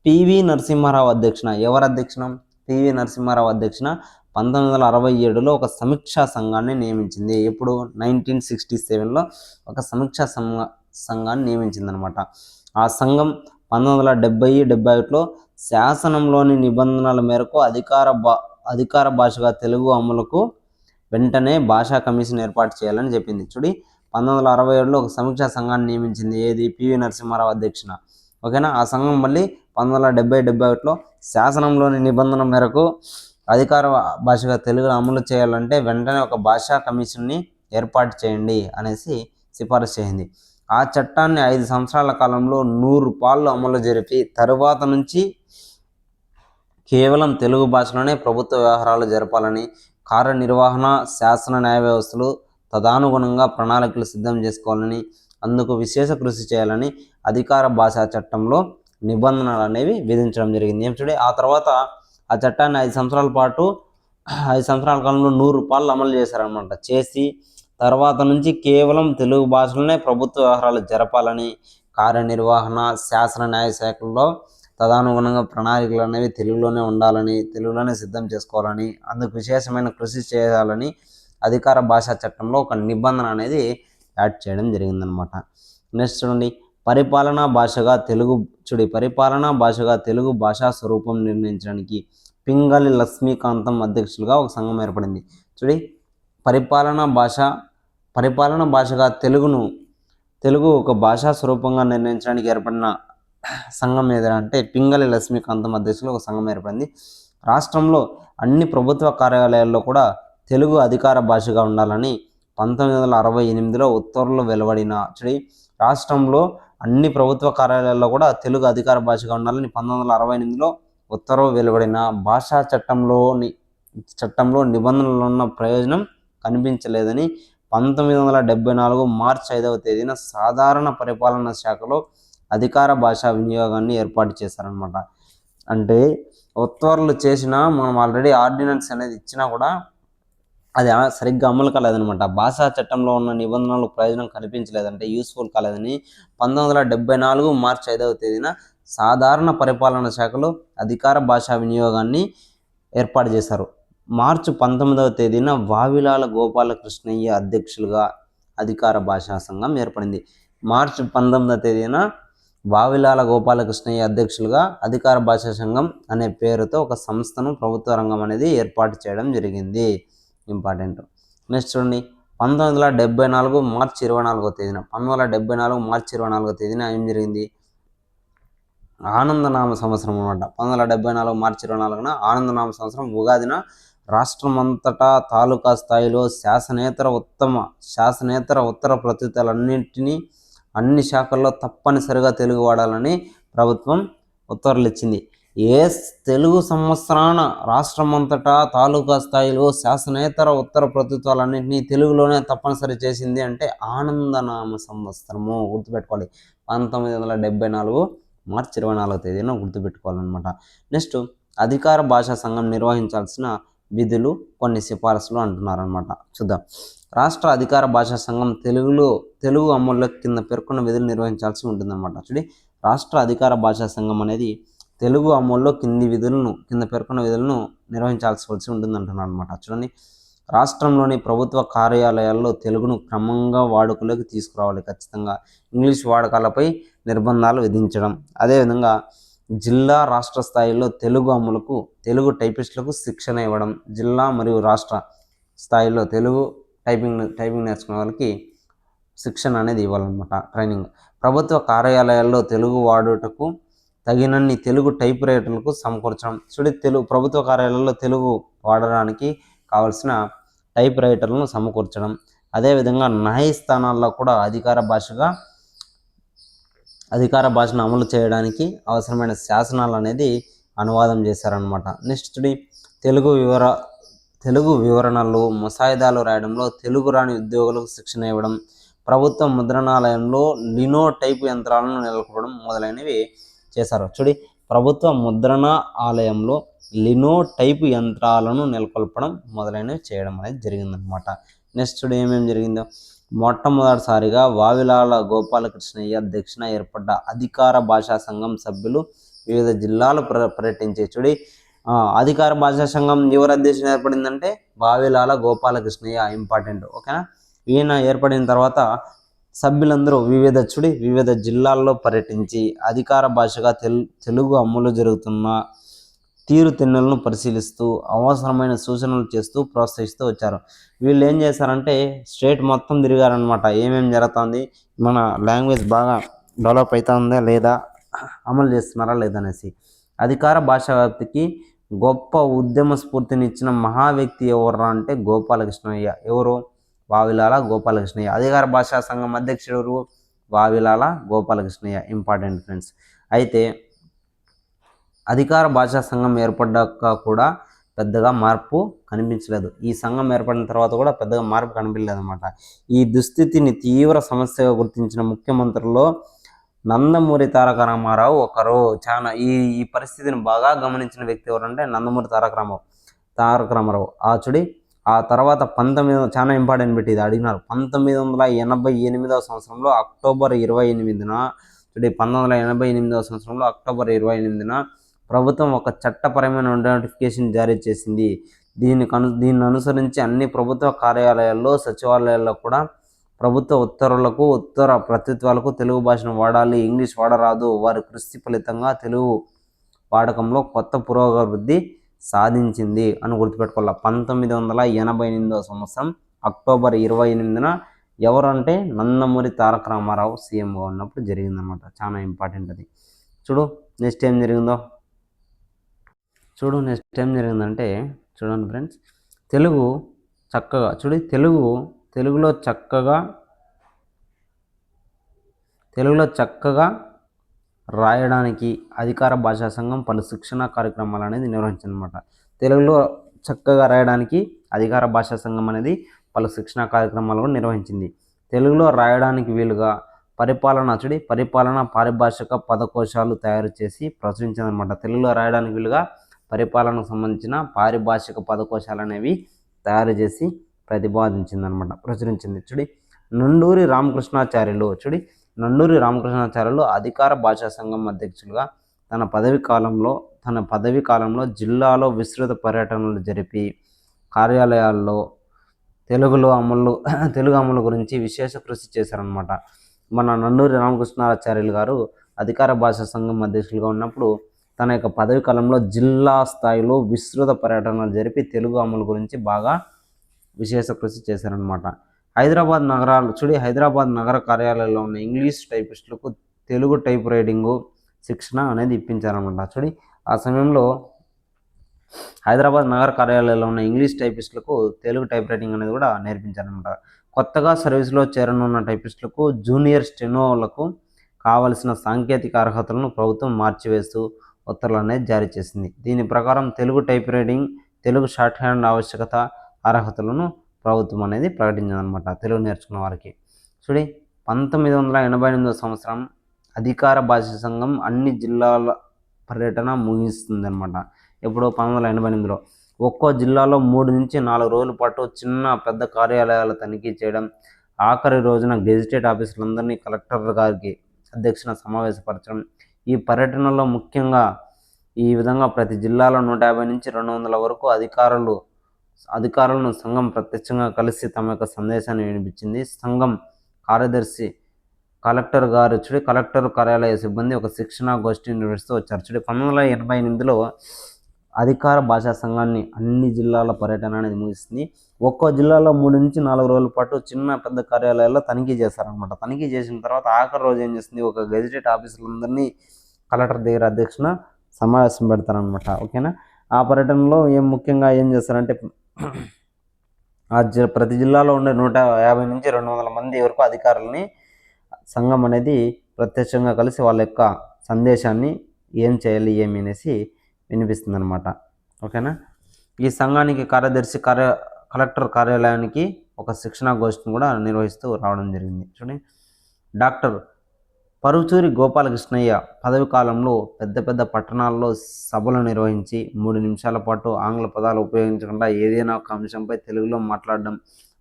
పివి నరసింహారావు అధ్యక్షన 1967లో ఒక సమీక్షా సంఘాన్ని నియమించింది. ఎప్పుడు? 1967లో ఒక సమీక్షా సంఘాన్ని నియమించిందనమాట. ఆ సంఘం 1970-71లో శాసనంలోని నిబంధనల మేరకు అధికార భాషగా తెలుగు అమలుకు వెంటనే భాషా కమిషన్ ఏర్పాటు చేయాలని చెప్పింది. 1967లో ఒక సమీక్షా సంఘాన్ని నియమించింది. ఏది? పివి నరసింహారావు అధ్యక్షన. ఓకేనా. ఆ సంఘం మళ్ళీ 1970-71లో శాసనంలోని నిబంధన మేరకు అధికార భాషగా తెలుగును అమలు చేయాలంటే వెంటనే ఒక భాషా కమిషన్ని ఏర్పాటు చేయండి అనేసి సిఫారసు చేసింది. ఆ చట్టాన్ని 5 సంవత్సరాల కాలంలో 100 పాళ్ళు అమలు జరిపి తరువాత నుంచి కేవలం తెలుగు భాషలోనే ప్రభుత్వ వ్యవహారాలు జరపాలని, కార్యనిర్వహణ, శాసన న్యాయ వ్యవస్థలు తదనుగుణంగా ప్రణాళికలు సిద్ధం చేసుకోవాలని, అందుకు విశేష కృషి చేయాలని అధికార భాషా చట్టంలో నిబంధనలు అనేవి విధించడం జరిగింది. ఆ తర్వాత ఆ చట్టాన్ని 5 సంవత్సరాల కాలంలో 100 పాళ్ళు అమలు చేశారనమాట. చేసి తర్వాత నుంచి కేవలం తెలుగు భాషలోనే ప్రభుత్వ వ్యవహారాలు జరపాలని, కార్యనిర్వహణ, శాసన న్యాయ శాఖల్లో తదనుగుణంగా ప్రణాళికలు అనేవి తెలుగులోనే ఉండాలని, తెలుగులోనే సిద్ధం చేసుకోవాలని, అందుకు విశేషమైన కృషి చేయాలని అధికార భాషా చట్టంలో ఒక నిబంధన అనేది యాడ్ చేయడం జరిగిందనమాట. నెక్స్ట్ చూడండి, పరిపాలనా భాషగా తెలుగు భాషా స్వరూపం నిర్ణయించడానికి పింగళి లక్ష్మీకాంతం అధ్యక్షులుగా ఒక సంఘం ఏర్పడింది. పరిపాలనా భాషగా తెలుగు ఒక భాషా స్వరూపంగా నిర్ణయించడానికి ఏర్పడిన సంఘం ఏదంటే పింగళి లక్ష్మీకాంతం అధ్యక్షులు ఒక సంఘం ఏర్పడింది. రాష్ట్రంలో అన్ని ప్రభుత్వ కార్యాలయాల్లో కూడా తెలుగు అధికార భాషగా ఉండాలని 1968లో ఉత్తర్వులు వెలువడిన రాష్ట్రంలో అన్ని ప్రభుత్వ కార్యాలయాల్లో కూడా తెలుగు అధికార భాషగా ఉండాలని 1968లో ఉత్తర్వు వెలువడిన భాషా చట్టంలో నిబంధనలు ఉన్న ప్రయోజనం కనిపించలేదని 1974 మార్చి 5వ తేదీన సాధారణ పరిపాలనా శాఖలో అధికార భాషా వినియోగాన్ని ఏర్పాటు చేశారనమాట. అంటే ఉత్తర్వులు చేసినా మనం ఆల్రెడీ ఆర్డినెన్స్ అనేది ఇచ్చినా కూడా అది సరిగ్గా అమలు కాలేదనమాట. భాషా చట్టంలో ఉన్న నిబంధనలు ప్రయోజనం కనిపించలేదంటే యూస్ఫుల్ కాలేదని 1974 మార్చి 5వ తేదీన సాధారణ పరిపాలన శాఖలో అధికార భాషా వినియోగాన్ని ఏర్పాటు చేశారు. మార్చి 19వ తేదీన వావిలాల గోపాలకృష్ణయ్య అధ్యక్షులుగా అధికార భాషా సంఘం ఏర్పడింది. మార్చి 19వ తేదీన వావిలాల గోపాలకృష్ణయ్య అధ్యక్షులుగా అధికార భాషా సంఘం అనే పేరుతో ఒక సంస్థను ప్రభుత్వ రంగం అనేది ఏర్పాటు చేయడం జరిగింది. ఇంపార్టెంట్. నెక్స్ట్ చూడండి, 1974 మార్చి 24వ తేదీన 1974 మార్చి 24వ తేదీన ఏం జరిగింది? ఆనందనామ సంవత్సరం అనమాట. 1974 మార్చి 24న ఆనందనామ సంవత్సరం ఉగాదిన రాష్ట్రమంతటా తాలూకా స్థాయిలో శాసనేతర ఉత్తర ప్రత్యుత్తరాలన్నింటినీ అన్ని శాఖల్లో తప్పనిసరిగా తెలుగు వాడాలని ప్రభుత్వం ఉత్తర్వులు ఇచ్చింది. ఏ తెలుగు సంవత్సరాన రాష్ట్రమంతటా తాలూకా స్థాయిలో శాసనేతర ఉత్తర ప్రత్యుత్తరాలన్నింటినీ తెలుగులోనే తప్పనిసరి చేసింది అంటే ఆనందనామ సంవత్సరము. గుర్తుపెట్టుకోవాలి. 1974 మార్చి 24వ తేదీన గుర్తుపెట్టుకోవాలన్నమాట. నెక్స్ట్, అధికార భాషా సంఘం నిర్వహించాల్సిన విధులు కొన్ని సిఫారసులు అంటున్నారనమాట. చూద్దాం. రాష్ట్ర అధికార భాషా సంఘం తెలుగు అమలు కింద పేర్కొన్న విధులు నిర్వహించాల్సి ఉంటుందన్నమాట. చూడండి, రాష్ట్ర అధికార భాషా సంఘం అనేది తెలుగు అమల్లో కింద పేర్కొన్న విధులను నిర్వహించాల్సి ఉంటుందంటున్నారు అనమాట. చూడండి, రాష్ట్రంలోని ప్రభుత్వ కార్యాలయాల్లో తెలుగును క్రమంగా వాడుకలోకి తీసుకురావాలి. ఖచ్చితంగా ఇంగ్లీష్ వాడకాలపై నిర్బంధాలు విధించడం. అదేవిధంగా జిల్లా రాష్ట్ర స్థాయిలో తెలుగు అమలుకు తెలుగు టైపిస్టులకు శిక్షణ ఇవ్వడం. జిల్లా మరియు రాష్ట్ర స్థాయిలో తెలుగు టైపింగ్ నేర్చుకునే వాళ్ళకి శిక్షణ అనేది ఇవ్వాలన్నమాట, ట్రైనింగ్. ప్రభుత్వ కార్యాలయాల్లో తెలుగు వాడుటకు తగినన్ని తెలుగు టైప్ రైటర్లకు సమకూర్చడం. ప్రభుత్వ కార్యాలయాల్లో తెలుగు వాడడానికి కావలసిన టైప్ రైటర్లను సమకూర్చడం. అదేవిధంగా న్యాయస్థానాల్లో కూడా అధికార భాషను అమలు చేయడానికి అవసరమైన శాసనాలు అనేది అనువాదం చేశారనమాట. నెక్స్ట్, తెలుగు వివరణలు ముసాయిదాలు రాయడంలో తెలుగు రాని ఉద్యోగులకు శిక్షణ ఇవ్వడం. ప్రభుత్వ ముద్రణాలయంలో లినో టైపు యంత్రాలను నెలకొల్పడం మొదలైనవి చేశారు. ప్రభుత్వ ముద్రణ ఆలయంలో లినో టైపు యంత్రాలను నెలకొల్పడం మొదలైనవి చేయడం అనేది జరిగిందనమాట. నెక్స్ట్ ఏమేమి జరిగిందో, మొట్టమొదటిసారిగా వావిలాల గోపాలకృష్ణయ్య అధ్యక్షన ఏర్పడ్డ అధికార భాషా సంఘం సభ్యులు వివిధ జిల్లాలు పర్యటించే. అధికార భాషా సంఘం ఎవరు అధ్యక్షన ఏర్పడిందంటే వావిలాల గోపాలకృష్ణయ్య. ఇంపార్టెంట్. ఓకేనా? ఈయన ఏర్పడిన తర్వాత సభ్యులందరూ వివిధ జిల్లాల్లో పర్యటించి అధికార భాషగా తెలుగు అమలు జరుగుతున్న తీరుతెన్నులను పరిశీలిస్తూ అవసరమైన సూచనలు చేస్తూ ప్రోత్సహిస్తూ వచ్చారు. వీళ్ళు ఏం చేశారంటే స్టేట్ మొత్తం తిరిగారనమాట. ఏమేమి జరుగుతుంది, మన లాంగ్వేజ్ బాగా డెవలప్ అవుతుందా లేదా, అమలు చేస్తున్నారా లేదనేసి. అధికార భాషా వ్యాప్తికి గొప్ప ఉద్యమ స్ఫూర్తినిచ్చిన మహా వ్యక్తి ఎవరు అంటే గోపాలకృష్ణయ్య. ఎవరు? వావిలాల గోపాలకృష్ణయ్య. అధికార భాషా సంఘం అధ్యక్షుడు వావిలాల గోపాలకృష్ణయ్య. Important friends. అయితే అధికార భాషా సంఘం ఏర్పడ్డాక కూడా పెద్దగా మార్పు కనిపించలేదు. ఈ సంఘం ఏర్పడిన తర్వాత కూడా పెద్దగా మార్పు కనిపించలేదు అనమాట. ఈ దుస్థితిని తీవ్ర సమస్యగా గుర్తించిన ముఖ్యమంత్రుల్లో నందమూరి తారక రామారావు ఒకరు. ఈ పరిస్థితిని బాగా గమనించిన వ్యక్తి ఎవరంటే నందమూరి తారక రామారావు. ఆ తర్వాత చాలా ఇంపార్టెంట్ పెట్టి ఇది అడిగినారు. 1988వ సంవత్సరంలో అక్టోబర్ 28న 1988వ సంవత్సరంలో అక్టోబర్ 28న ప్రభుత్వం ఒక చట్టపరమైన నోటిఫికేషన్ జారీ చేసింది. దీన్ని అనుసరించి అన్ని ప్రభుత్వ కార్యాలయాల్లో, సచివాలయాల్లో కూడా ప్రభుత్వ ఉత్తర్వులకు, ఉత్తర ప్రత్యుత్వాలకు తెలుగు భాషను వాడాలి, ఇంగ్లీష్ వాడరాదు. వారి కృషి ఫలితంగా తెలుగు వాడకంలో కొత్త పురోగతి సాధించింది అని గుర్తుపెట్టుకోవాలి. 1988వ సంవత్సరం అక్టోబర్ 28న ఎవరంటే నందమూరి తారక రామారావు సీఎంగా ఉన్నప్పుడు జరిగిందనమాట. చాలా ఇంపార్టెంట్ అది. నెక్స్ట్ ఏం జరిగిందంటే చూడండి ఫ్రెండ్స్, తెలుగు చక్కగా తెలుగులో చక్కగా రాయడానికి అధికార భాషా సంఘం పలు శిక్షణా కార్యక్రమాలు అనేది నిర్వహించిందన్నమాట. తెలుగులో చక్కగా రాయడానికి అధికార భాషా సంఘం అనేది పలు శిక్షణా కార్యక్రమాలు కూడా నిర్వహించింది. తెలుగులో రాయడానికి వీలుగా పరిపాలన పారిభాషిక పదకోశాలు తయారు చేసి ప్రచురించిందనమాట. తెలుగులో రాయడానికి వీలుగా పరిపాలనకు సంబంధించిన పారిభాషిక పదకోశాలు అనేవి తయారు చేసి ప్రచురించింది. నండూరి రామకృష్ణాచార్యులు అధికార భాషా సంఘం అధ్యక్షులుగా తన పదవి కాలంలో జిల్లాలో విస్తృత పర్యటనలు జరిపి కార్యాలయాల్లో తెలుగు అమలు గురించి విశేష కృషి చేశారనమాట. మన నండూరి రామకృష్ణాచార్యులు గారు అధికార భాషా సంఘం అధ్యక్షులుగా ఉన్నప్పుడు తన యొక్క పదవి కాలంలో జిల్లా స్థాయిలో విస్తృత పర్యటనలు జరిపి తెలుగు అమలు గురించి బాగా విశేష కృషి చేశారనమాట. హైదరాబాద్ నగర కార్యాలయంలో ఉన్న ఇంగ్లీష్ టైపిస్టులకు తెలుగు టైప్ రైటింగు శిక్షణ అనేది ఇప్పించారనమాట. ఆ సమయంలో హైదరాబాద్ నగర కార్యాలయంలో ఉన్న ఇంగ్లీష్ టైపిస్టులకు తెలుగు టైప్ రైటింగ్ అనేది కూడా నేర్పించారనమాట. కొత్తగా సర్వీసులో చేరనున్న టైపిస్టులకు జూనియర్ స్టెనోలకు కావలసిన సాంకేతిక అర్హతలను ప్రభుత్వం మార్చివేస్తూ ఉత్తర్వులు అనేది జారీ చేసింది. దీని ప్రకారం Telugu type writing, Telugu short hand ఆవశ్యకత, అర్హతలను ప్రభుత్వం అనేది ప్రకటించిందనమాట తెలుగు నేర్చుకున్న వారికి. 1988 సంవత్సరం అధికార భాషా సంఘం అన్ని జిల్లాల పర్యటన ముగిస్తుందన్నమాట. ఎప్పుడో 1988లో ఒక్కో జిల్లాలో 3 నుంచి 4 రోజుల పాటు చిన్న పెద్ద కార్యాలయాల తనిఖీ చేయడం, ఆఖరి రోజున గెజిటెడ్ ఆఫీసర్లందరినీ కలెక్టర్ గారికి అధ్యక్షన సమావేశపరచడం. ఈ పర్యటనలో ముఖ్యంగా ఈ విధంగా ప్రతి జిల్లాలో 150 నుంచి 200 వరకు అధికారులను సంఘం ప్రత్యక్షంగా కలిసి తమ యొక్క సందేశాన్ని వినిపించింది. సంఘం కార్యదర్శి కలెక్టర్ కార్యాలయ సిబ్బంది ఒక శిక్షణా గోష్ఠి నిర్వహిస్తూ వచ్చారు. 1988లో అధికార భాషా సంఘాన్ని అన్ని జిల్లాల పర్యటన అనేది ముగిస్తుంది. ఒక్కో జిల్లాలో 3 నుంచి 4 రోజుల పాటు చిన్న పెద్ద కార్యాలయాల్లో తనిఖీ చేశారనమాట. తనిఖీ చేసిన తర్వాత ఆఖరి రోజు ఏం చేస్తుంది, ఒక గెజిటెడ్ ఆఫీసర్లందరినీ కలెక్టర్ దగ్గర అధ్యక్షన సమావేశం పెడతారనమాట. ఓకేనా. ఆ పర్యటనలో ముఖ్యంగా ఏం చేస్తారంటే ప్రతి జిల్లాలో ఉండే 150 నుంచి 200 మంది వరకు అధికారులని సంఘం అనేది ప్రత్యక్షంగా కలిసి వాళ్ళ యొక్క సందేశాన్ని ఏం చేయాలి అనేసి వినిపిస్తుంది అనమాట. ఓకేనా. ఈ సంఘానికి కార్యదర్శి కలెక్టర్ కార్యాలయానికి ఒక శిక్షణా గోష్ఠిని కూడా నిర్వహిస్తూ రావడం జరిగింది. డాక్టర్ పరుచూరి గోపాలకృష్ణయ్య పదవి కాలంలో పెద్ద పట్టణాల్లో సభలు నిర్వహించి 3 నిమిషాల పాటు ఆంగ్ల పదాలు ఉపయోగించకుండా ఏదైనా ఒక అంశంపై తెలుగులో మాట్లాడడం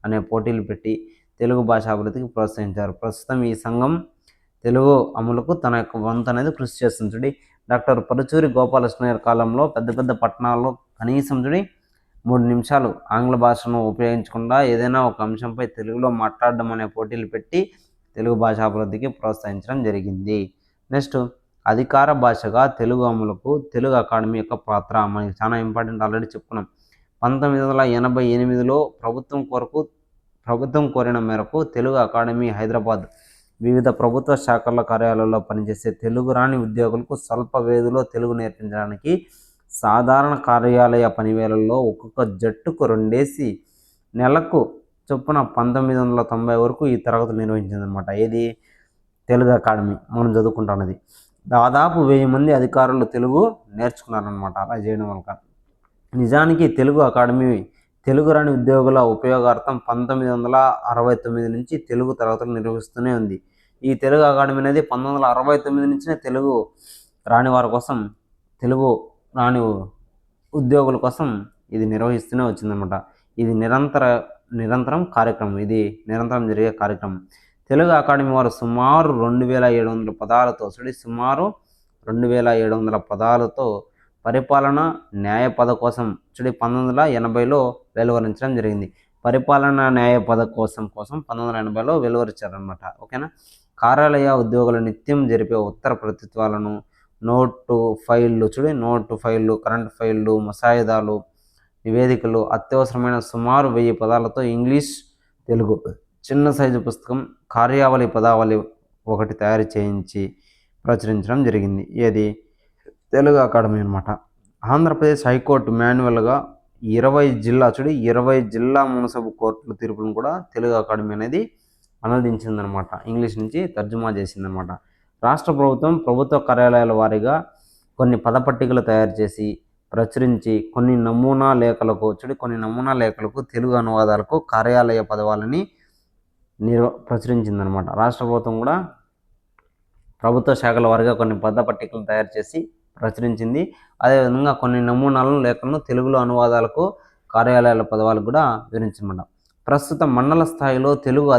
అనే పోటీలు పెట్టి తెలుగు భాష అభివృద్ధికి ప్రోత్సహించారు. ప్రస్తుతం ఈ సంఘం తెలుగు అమలుకు తన యొక్క వంతు అనేది కృషి చేస్తుంది. డాక్టర్ పరుచూరి గోపాలకృష్ణయ్య కాలంలో పెద్ద పట్టణాల్లో కనీసం 3 నిమిషాలు ఆంగ్ల భాషను ఉపయోగించకుండా ఏదైనా ఒక అంశంపై తెలుగులో మాట్లాడడం అనే పోటీలు పెట్టి తెలుగు భాష అభివృద్ధికి ప్రోత్సహించడం జరిగింది. నెక్స్ట్, అధికార భాషగా తెలుగు అమలుకు తెలుగు అకాడమీ యొక్క పాత్ర మనకి చాలా ఇంపార్టెంట్, ఆల్రెడీ చెప్పుకున్నాం. 1988లో ప్రభుత్వం కోరిన మేరకు తెలుగు అకాడమీ హైదరాబాద్ వివిధ ప్రభుత్వ శాఖల కార్యాలయాల్లో పనిచేసే తెలుగు రాని ఉద్యోగులకు స్వల్ప వ్యవధిలో తెలుగు నేర్పించడానికి సాధారణ కార్యాలయ పనివేళల్లో ఒక్కొక్క జట్టుకు 2 నెలకు చొప్పున 1990 వరకు ఈ తరగతులు నిర్వహించిందనమాట. ఏది, తెలుగు అకాడమీ మనం చదువుకుంటున్నది. దాదాపు 1000 మంది అధికారులు తెలుగు నేర్చుకున్నారనమాట. అలా చేయడం వల్ల నిజానికి తెలుగు అకాడమీ తెలుగు రాని ఉద్యోగుల ఉపయోగార్థం 1969 నుంచి తెలుగు తరగతులు నిర్వహిస్తూనే ఉంది. ఈ తెలుగు అకాడమీ అనేది 1969 నుంచినే తెలుగు రాని వారి కోసం, తెలుగు రాని ఉద్యోగుల కోసం ఇది నిర్వహిస్తూనే వచ్చిందనమాట. ఇది నిరంతరం కార్యక్రమం, ఇది నిరంతరం జరిగే కార్యక్రమం. తెలుగు అకాడమీ వారు సుమారు 2700 పదాలతో పరిపాలన న్యాయ పద కోసం 1980లో వెలువరించడం జరిగింది. పరిపాలన న్యాయ పద కోసం 1980లో వెలువరించారనమాట. ఓకేనా. కార్యాలయ ఉద్యోగులు నిత్యం జరిపే ఉత్తర ప్రతిత్వాలను, నోటు ఫైళ్ళు, కరెంట్ ఫైళ్ళు, ముసాయిదాలు, నివేదికలు, అత్యవసరమైన సుమారు 1000 పదాలతో ఇంగ్లీష్, తెలుగు చిన్న సైజు పుస్తకం కార్యావళి పదావళి ఒకటి తయారు చేయించి ప్రచురించడం జరిగింది. ఏది, తెలుగు అకాడమీ అనమాట. ఆంధ్రప్రదేశ్ హైకోర్టు మాన్యువల్గా 20 జిల్లా మున్సిపల్ కోర్టుల తీర్పులను కూడా తెలుగు అకాడమీ అనేది అనువదించిందనమాట. ఇంగ్లీష్ నుంచి తర్జుమా చేసిందనమాట. రాష్ట్ర ప్రభుత్వం ప్రభుత్వ కార్యాలయాల వారీగా కొన్ని పదపట్టికలు తయారు చేసి ప్రచురించి కొన్ని నమూనా లేఖలకు తెలుగు అనువాదాలకు కార్యాలయ పదవాలని ప్రచురించిందనమాట. రాష్ట్ర ప్రభుత్వం కూడా ప్రభుత్వ శాఖల వారీగా కొన్ని పదపట్టికలను తయారు చేసి ప్రచురించింది. అదేవిధంగా కొన్ని లేఖలను తెలుగులో అనువాదాలకు కార్యాలయాల పదవాలకు కూడా వివరించమాట. ప్రస్తుతం మండల స్థాయిలో తెలుగు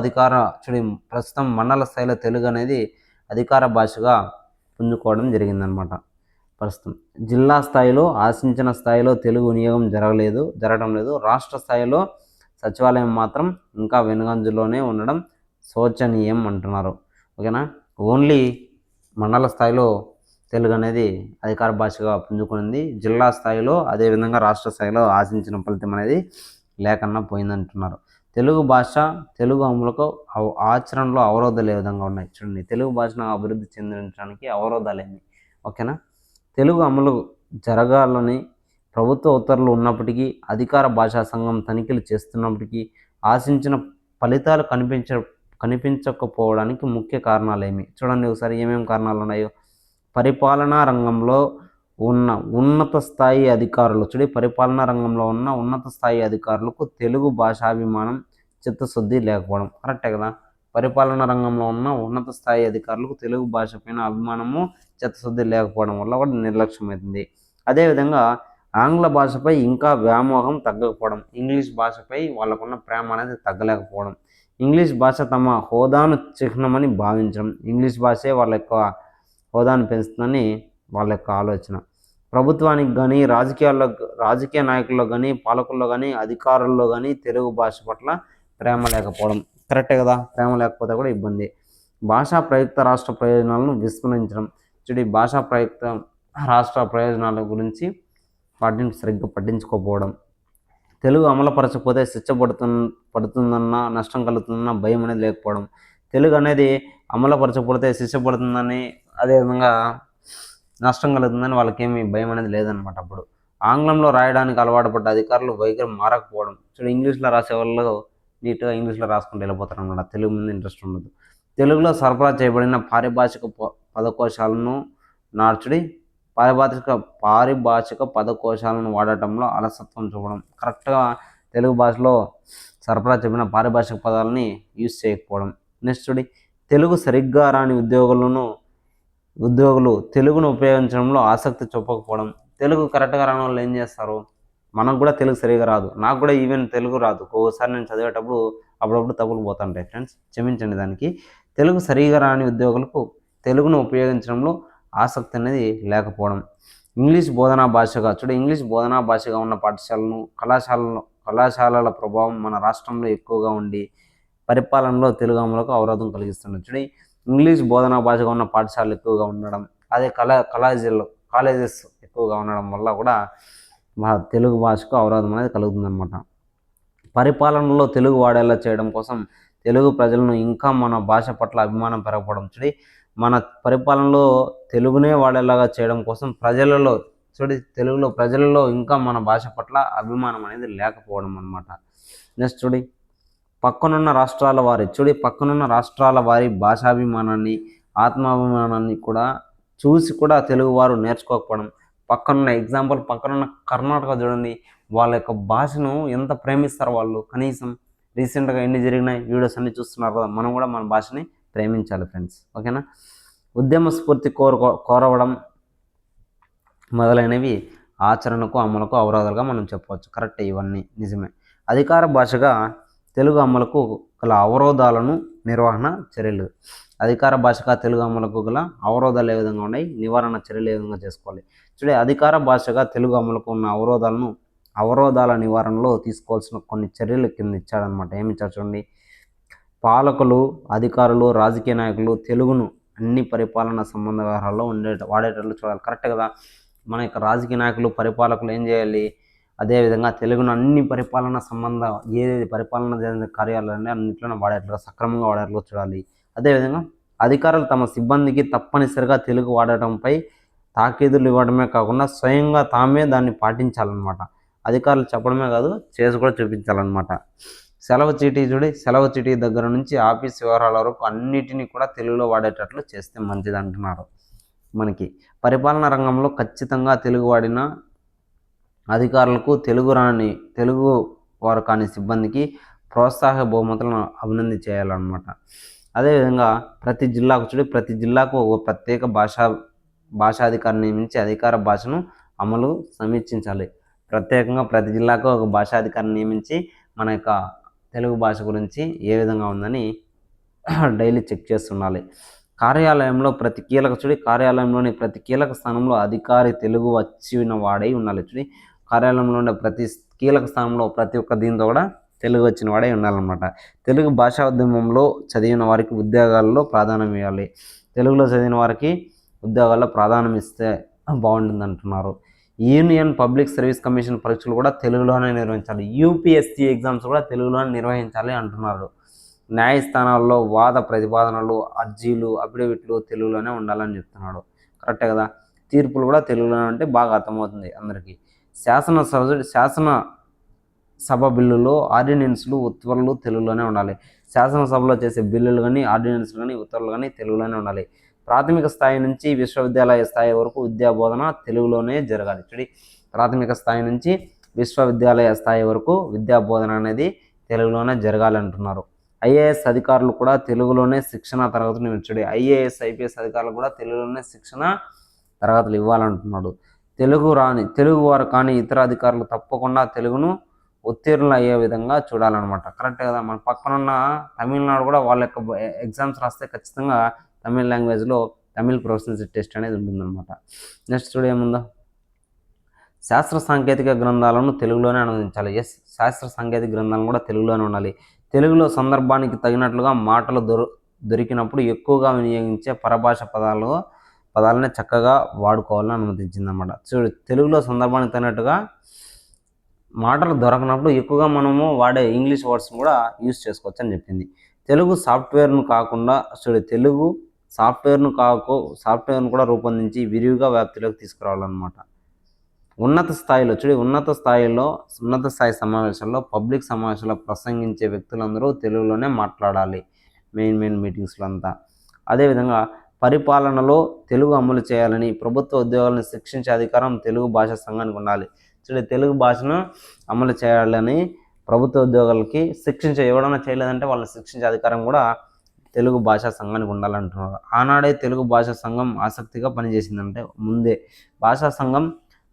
అనేది అధికార భాషగా పుంజుకోవడం జరిగిందనమాట. ప్రస్తుతం జిల్లా స్థాయిలో ఆశించిన స్థాయిలో తెలుగు వినియోగం జరగడం లేదు. రాష్ట్ర స్థాయిలో సచివాలయం మాత్రం ఇంకా వెనుగంజలోనే ఉండడం శోచనీయం అంటున్నారు. ఓకేనా, ఓన్లీ మండల స్థాయిలో తెలుగు అనేది అధికార భాషగా పుంజుకునింది. జిల్లా స్థాయిలో అదేవిధంగా రాష్ట్ర స్థాయిలో ఆశించిన ఫలితం అనేది లేకన్నా పోయిందంటున్నారు. తెలుగు అమలుకు ఆచరణలో అవరోధాలు ఏ విధంగా ఉన్నాయి చూడండి. తెలుగు భాషను అభివృద్ధి చెందించడానికి అవరోధాలు ఏమి? ఓకేనా, తెలుగు అమలు జరగాలని ప్రభుత్వ ఉత్తర్వులు ఉన్నప్పటికీ, అధికార భాషా సంఘం తనిఖీలు చేస్తున్నప్పటికీ ఆశించిన ఫలితాలు కనిపించకపోవడానికి ముఖ్య కారణాలు ఏమి? చూడండి ఒకసారి ఏమేమి కారణాలు ఉన్నాయో. పరిపాలనా రంగంలో ఉన్న ఉన్నత స్థాయి అధికారులకు తెలుగు భాషాభిమానం, చిత్తశుద్ధి లేకపోవడం. కరెక్టే కదా. పరిపాలనా రంగంలో ఉన్న ఉన్నత స్థాయి అధికారులకు తెలుగు భాష పైన అభిమానము, చిత్తశుద్ధి లేకపోవడం వల్ల కూడా నిర్లక్ష్యమవుతుంది. అదేవిధంగా ఆంగ్ల భాషపై ఇంకా వ్యామోహం తగ్గకపోవడం, ఇంగ్లీష్ భాషపై వాళ్ళకున్న ప్రేమ అనేది తగ్గలేకపోవడం, ఇంగ్లీష్ భాష తమ హోదాను చిహ్నమని భావించడం, ఇంగ్లీష్ భాషే వాళ్ళ యొక్క హోదాను పెంచుతుందని వాళ్ళ యొక్క ఆలోచన. ప్రభుత్వానికి కానీ రాజకీయ నాయకుల్లో కానీ పాలకుల్లో కానీ అధికారుల్లో కానీ తెలుగు భాష పట్ల ప్రేమ లేకపోవడం. కరెక్టే కదా. ప్రేమ లేకపోతే కూడా ఇబ్బంది. భాషా ప్రయుక్త రాష్ట్ర ప్రయోజనాలను విస్మరించడం. భాషా ప్రయుక్త రాష్ట్ర ప్రయోజనాల గురించి వాటిని సరిగ్గా పట్టించుకోకపోవడం. తెలుగు అమలుపరచకపోతే శిక్ష పడుతుందన్న, నష్టం కలుగుతుందన్న భయం అనేది లేకపోవడం. తెలుగు అనేది అమలుపరచకపోతే శిక్ష పడుతుందని, అదేవిధంగా నష్టం కలుగుతుందని వాళ్ళకేమీ భయం అనేది లేదనమాట. అప్పుడు ఆంగ్లంలో రాయడానికి అలవాటు పడ్డ అధికారులు వైఖరి మారకపోవడం. ఇంగ్లీష్లో రాసే వాళ్ళు నీట్గా ఇంగ్లీష్లో రాసుకుంటూ వెళ్ళిపోతారు అనమాట. తెలుగు మీద ఇంట్రెస్ట్ ఉండదు. తెలుగులో సరఫరా చేయబడిన పారిభాషిక పదకోశాలను పారిభాషిక పదకోశాలను వాడటంలో అలసత్వం చూపడం. కరెక్ట్గా తెలుగు భాషలో సరఫరా చేయబడిన పారిభాషిక పదాలని యూజ్ చేయకపోవడం. నెక్స్ట్ తెలుగు సరిగ్గా రాని ఉద్యోగులు తెలుగును ఉపయోగించడంలో ఆసక్తి చూపకపోవడం. తెలుగు కరెక్ట్గా రాని వాళ్ళు ఏం చేస్తారు? మనకు కూడా తెలుగు సరిగా రాదు, నాకు కూడా ఈవెన్ తెలుగు రాదు. ఒక్కోసారి నేను చదివేటప్పుడు అప్పుడప్పుడు తప్పులు పోతుంటాయి ఫ్రెండ్స్, క్షమించండి దానికి. తెలుగు సరిగా రాని ఉద్యోగులకు తెలుగును ఉపయోగించడంలో ఆసక్తి అనేది లేకపోవడం. ఇంగ్లీష్ బోధనా భాషగా ఉన్న పాఠశాలను కళాశాలల ప్రభావం మన రాష్ట్రంలో ఎక్కువగా ఉండి పరిపాలనలో తెలుగు అమలుకు అవరోధం కలిగిస్తుంది. ఇంగ్లీష్ బోధనా భాషగా ఉన్న పాఠశాలలు ఎక్కువగా ఉండడం, అదే కాలేజెస్ ఎక్కువగా ఉండడం వల్ల కూడా మా తెలుగు భాషకు అవరోధం అనేది కలుగుతుందన్నమాట. పరిపాలనలో తెలుగు వాడేలా చేయడం కోసం తెలుగు ప్రజలను ఇంకా మన భాష పట్ల అభిమానం పెరగకపోవడం. మన పరిపాలనలో తెలుగునే వాడేలాగా చేయడం కోసం ప్రజలలో ఇంకా మన భాష పట్ల అభిమానం అనేది లేకపోవడం అన్నమాట. నెక్స్ట్ పక్కనున్న రాష్ట్రాల వారి భాషాభిమానాన్ని, ఆత్మాభిమానాన్ని చూసి కూడా తెలుగు వారు నేర్చుకోకపోవడం. పక్కనున్న కర్ణాటక చూడండి, వాళ్ళ యొక్క భాషను ఎంత ప్రేమిస్తారు వాళ్ళు. కనీసం రీసెంట్గా ఎన్ని జరిగినాయి వీడియోస్ అన్ని చూస్తున్నారు కదా. మనం కూడా మన భాషని ప్రేమించాలి ఫ్రెండ్స్. ఓకేనా. ఉద్యమ స్ఫూర్తి కోరవడం మొదలైనవి ఆచరణకు అమలుకు అవరోధాలుగా మనం చెప్పవచ్చు. కరెక్ట్, ఇవన్నీ నిజమే. అధికార భాషగా తెలుగు అమలుకు గల అవరోధాలను నిర్వహణ చర్యలు. అధికార భాషగా తెలుగు అమలుకు గల అవరోధాలు ఏ విధంగా ఉన్నాయి, నివారణ చర్యలు ఏ విధంగా చేసుకోవాలి. అధికార భాషగా తెలుగు అమలుకు ఉన్న అవరోధాల నివారణలో తీసుకోవాల్సిన కొన్ని చర్యలు కింద ఇచ్చాడనమాట. ఏమి ఇచ్చాడు చూడండి. పాలకులు, అధికారులు, రాజకీయ నాయకులు తెలుగును అన్ని పరిపాలన సంబంధ వ్యవహారాల్లో వాడేటట్లు చూడాలి. కరెక్ట్ కదా. మన యొక్క రాజకీయ నాయకులు, పరిపాలకులు ఏం చేయాలి? అదేవిధంగా తెలుగును అన్ని పరిపాలన ఏది పరిపాలన కార్యాలయాన్ని అన్నింటిలో వాడేట్లుగా, సక్రమంగా వాడేట్లుగా చూడాలి. అదేవిధంగా అధికారులు తమ సిబ్బందికి తప్పనిసరిగా తెలుగు వాడటంపై తాకీదులు ఇవ్వడమే కాకుండా స్వయంగా తామే దాన్ని పాటించాలన్నమాట. అధికారులు చెప్పడమే కాదు చేసి కూడా చూపించాలన్నమాట. సెలవు చీటీ సెలవు చీటీ దగ్గర నుంచి ఆఫీస్ వ్యవహారాల వరకు అన్నిటినీ కూడా తెలుగులో వాడేటట్లు చేస్తే మంచిది అంటున్నారు. మనకి పరిపాలనా రంగంలో ఖచ్చితంగా తెలుగు వాడిన అధికారులకు తెలుగు వారు కాని సిబ్బందికి ప్రోత్సాహ బహుమతులను అభినందన చేయాలన్నమాట. అదేవిధంగా ప్రతి జిల్లాకు ఒక ప్రత్యేక భాషాధికారిని నియమించి అధికార భాషను అమలు సమీక్షించాలి. ప్రత్యేకంగా ప్రతి జిల్లాకు ఒక భాషాధికారిని నియమించి మన యొక్క తెలుగు భాష గురించి ఏ విధంగా ఉందని డైలీ చెక్ చేస్తుండాలి. కార్యాలయంలోని ప్రతి కీలక స్థానంలో అధికారి తెలుగు వచ్చిన వాడై ఉండాలి. కార్యాలయంలో ఉండే ప్రతి కీలక స్థానంలో ప్రతి ఒక్క దీంతో కూడా తెలుగు వచ్చిన వాడే ఉండాలన్నమాట. తెలుగు భాషా ఉద్యమంలో చదివిన వారికి ఉద్యోగాల్లో ప్రాధాన్యం ఇవ్వాలి. తెలుగులో చదివిన వారికి ఉద్యోగాల్లో ప్రాధాన్యం ఇస్తే బాగుంటుంది అంటున్నారు. యూనియన్ పబ్లిక్ సర్వీస్ కమిషన్ పరీక్షలు కూడా తెలుగులోనే నిర్వహించాలి. యూపీఎస్సీ ఎగ్జామ్స్ కూడా తెలుగులోనే నిర్వహించాలి అంటున్నారు. న్యాయస్థానాల్లో వాద ప్రతిపాదనలు, అర్జీలు, అఫిడవిట్లు తెలుగులోనే ఉండాలని చెప్తున్నాడు. కరెక్టే కదా. తీర్పులు కూడా తెలుగులోనే అంటే బాగా అర్థమవుతుంది అందరికీ. శాసనసభ బిల్లులు, ఆర్డినెన్స్లు, ఉత్తర్వులు తెలుగులోనే ఉండాలి. శాసనసభలో చేసే బిల్లులు కానీ, ఆర్డినెన్స్లు కానీ, ఉత్తర్వులు కానీ తెలుగులోనే ఉండాలి. ప్రాథమిక స్థాయి నుంచి విశ్వవిద్యాలయ స్థాయి వరకు విద్యా బోధన తెలుగులోనే జరగాలి. ప్రాథమిక స్థాయి నుంచి విశ్వవిద్యాలయ స్థాయి వరకు విద్యా బోధన అనేది తెలుగులోనే జరగాలి అంటున్నారు. ఐఏఎస్ అధికారులు కూడా తెలుగులోనే శిక్షణ తరగతులు ఇవ్వాలి. ఐఏఎస్, ఐపీఎస్ అధికారులు కూడా తెలుగులోనే శిక్షణ తరగతులు ఇవ్వాలంటున్నాడు. తెలుగు వారు కానీ ఇతర అధికారులు తప్పకుండా తెలుగును ఉత్తీర్ణులు అయ్యే విధంగా చూడాలన్నమాట. కరెక్ట్ కదా. మన పక్కనున్న తమిళనాడు కూడా వాళ్ళ యొక్క ఎగ్జామ్స్ రాస్తే ఖచ్చితంగా తమిళ లాంగ్వేజ్లో తమిళ్ ప్రొఫెషనల్స్ టెస్ట్ అనేది ఉంటుందన్నమాట. నెక్స్ట్ ఏముందో, శాస్త్ర సాంకేతిక గ్రంథాలను తెలుగులోనే అనువదించాలి. శాస్త్ర సాంకేతిక గ్రంథాలను కూడా తెలుగులోనే ఉండాలి. తెలుగులో సందర్భానికి తగినట్లుగా మాటలు దొరికినప్పుడు ఎక్కువగా వినియోగించే పరభాష పదాలనే చక్కగా వాడుకోవాలని అనుమతించిందన్నమాట. తెలుగులో సందర్భానికి తగినట్టుగా మాటలు దొరకనప్పుడు ఎక్కువగా మనము వాడే ఇంగ్లీష్ వర్డ్స్ని కూడా యూజ్ చేసుకోవచ్చు అని చెప్పింది. తెలుగు సాఫ్ట్వేర్ను కూడా రూపొందించి విరివిగా వ్యాప్తిలోకి తీసుకురావాలన్నమాట. ఉన్నత స్థాయి సమావేశాల్లో, పబ్లిక్ సమావేశాల్లో ప్రసంగించే వ్యక్తులందరూ తెలుగులోనే మాట్లాడాలి. మెయిన్ మీటింగ్స్లో అంతా. అదేవిధంగా పరిపాలనలో తెలుగు అమలు చేయాలని, ప్రభుత్వ ఉద్యోగాలను శిక్షించే అధికారం తెలుగు భాషా సంఘానికి ఉండాలి. తెలుగు భాషను అమలు చేయాలని ప్రభుత్వ ఉద్యోగాలకి ఎవడన్నా చేయలేదంటే వాళ్ళని శిక్షించే అధికారం కూడా తెలుగు భాషా సంఘానికి ఉండాలంటున్నారు. ఆనాడే తెలుగు భాషా సంఘం ఆసక్తిగా పనిచేసిందంటే ముందే భాషా సంఘం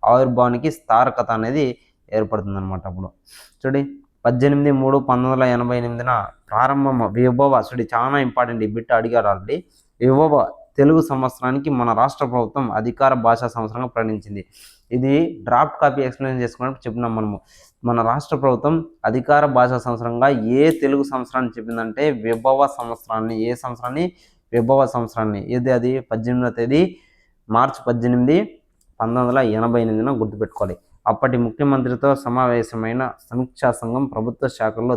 ఆవిర్భావానికి స్థారకత అనేది ఏర్పడుతుందన్నమాట. అప్పుడు 18/3/1988 ప్రారంభం విభవ చాలా ఇంపార్టెంట్ ఈ బిట్ అడిగారు ఆల్రెడీ. విభవ తెలుగు సంవత్సరానికి మన రాష్ట్ర ప్రభుత్వం అధికార భాషా సంవత్సరంగా ప్రకటించింది. ఇది డ్రాఫ్ట్ కాపీ ఎక్స్ప్లెయిన్ చేసుకున్నప్పుడు చెప్పినాం మనము. మన రాష్ట్ర ప్రభుత్వం అధికార భాషా సంవత్సరంగా ఏ తెలుగు సంవత్సరాన్ని చెప్పిందంటే విభవ సంవత్సరాన్ని. ఏ సంవత్సరాన్ని? విభవ సంవత్సరాన్ని. అది 18వ తేదీ మార్చి 18, 1988 గుర్తుపెట్టుకోవాలి. అప్పటి ముఖ్యమంత్రితో సమావేశమైన సమీక్షా సంఘం ప్రభుత్వ శాఖల్లో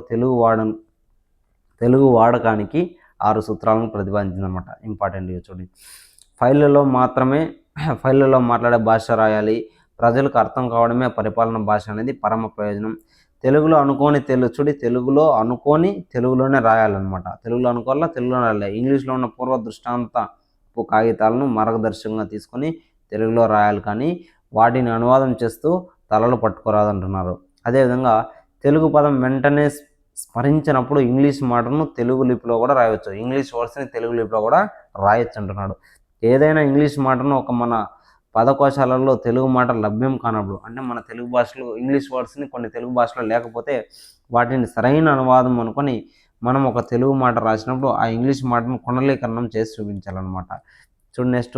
తెలుగు వాడకానికి 6 సూత్రాలను ప్రతిపాదించిందన్నమాట. ఇంపార్టెంట్ చూడండి. ఫైళ్ళలో మాట్లాడే భాష రాయాలి. ప్రజలకు అర్థం కావడమే పరిపాలన భాష అనేది పరమ ప్రయోజనం. తెలుగులో అనుకోని తెలుగులోనే రాయాలన్నమాట. తెలుగులోనే రాయాలి. ఇంగ్లీష్లో ఉన్న పూర్వ దృష్టాంతపు కాగితాలను మార్గదర్శకంగా తీసుకొని తెలుగులో రాయాలి, కానీ వాటిని అనువాదం చేస్తూ తలలు పట్టుకోరాదంటున్నారు. అదేవిధంగా తెలుగు పదం వెంటనే స్మరించినప్పుడు ఇంగ్లీష్ మాటను తెలుగు లిపిలో కూడా రాయవచ్చు. ఇంగ్లీష్ వర్డ్స్ని తెలుగు లిపిలో కూడా రాయొచ్చు అంటున్నాడు. ఏదైనా ఇంగ్లీష్ మాటను మన పదకోశాలలో తెలుగు మాట లభ్యం కానప్పుడు, అంటే మన తెలుగు భాషలో ఇంగ్లీష్ వర్డ్స్ని కొన్ని తెలుగు భాషలో లేకపోతే వాటిని సరైన అనువాదం అనుకొని మనం ఒక తెలుగు మాట రాసినప్పుడు ఆ ఇంగ్లీష్ మాటను పునర్లీకరణం చేసి చూపించాలన్నమాట. నెక్స్ట్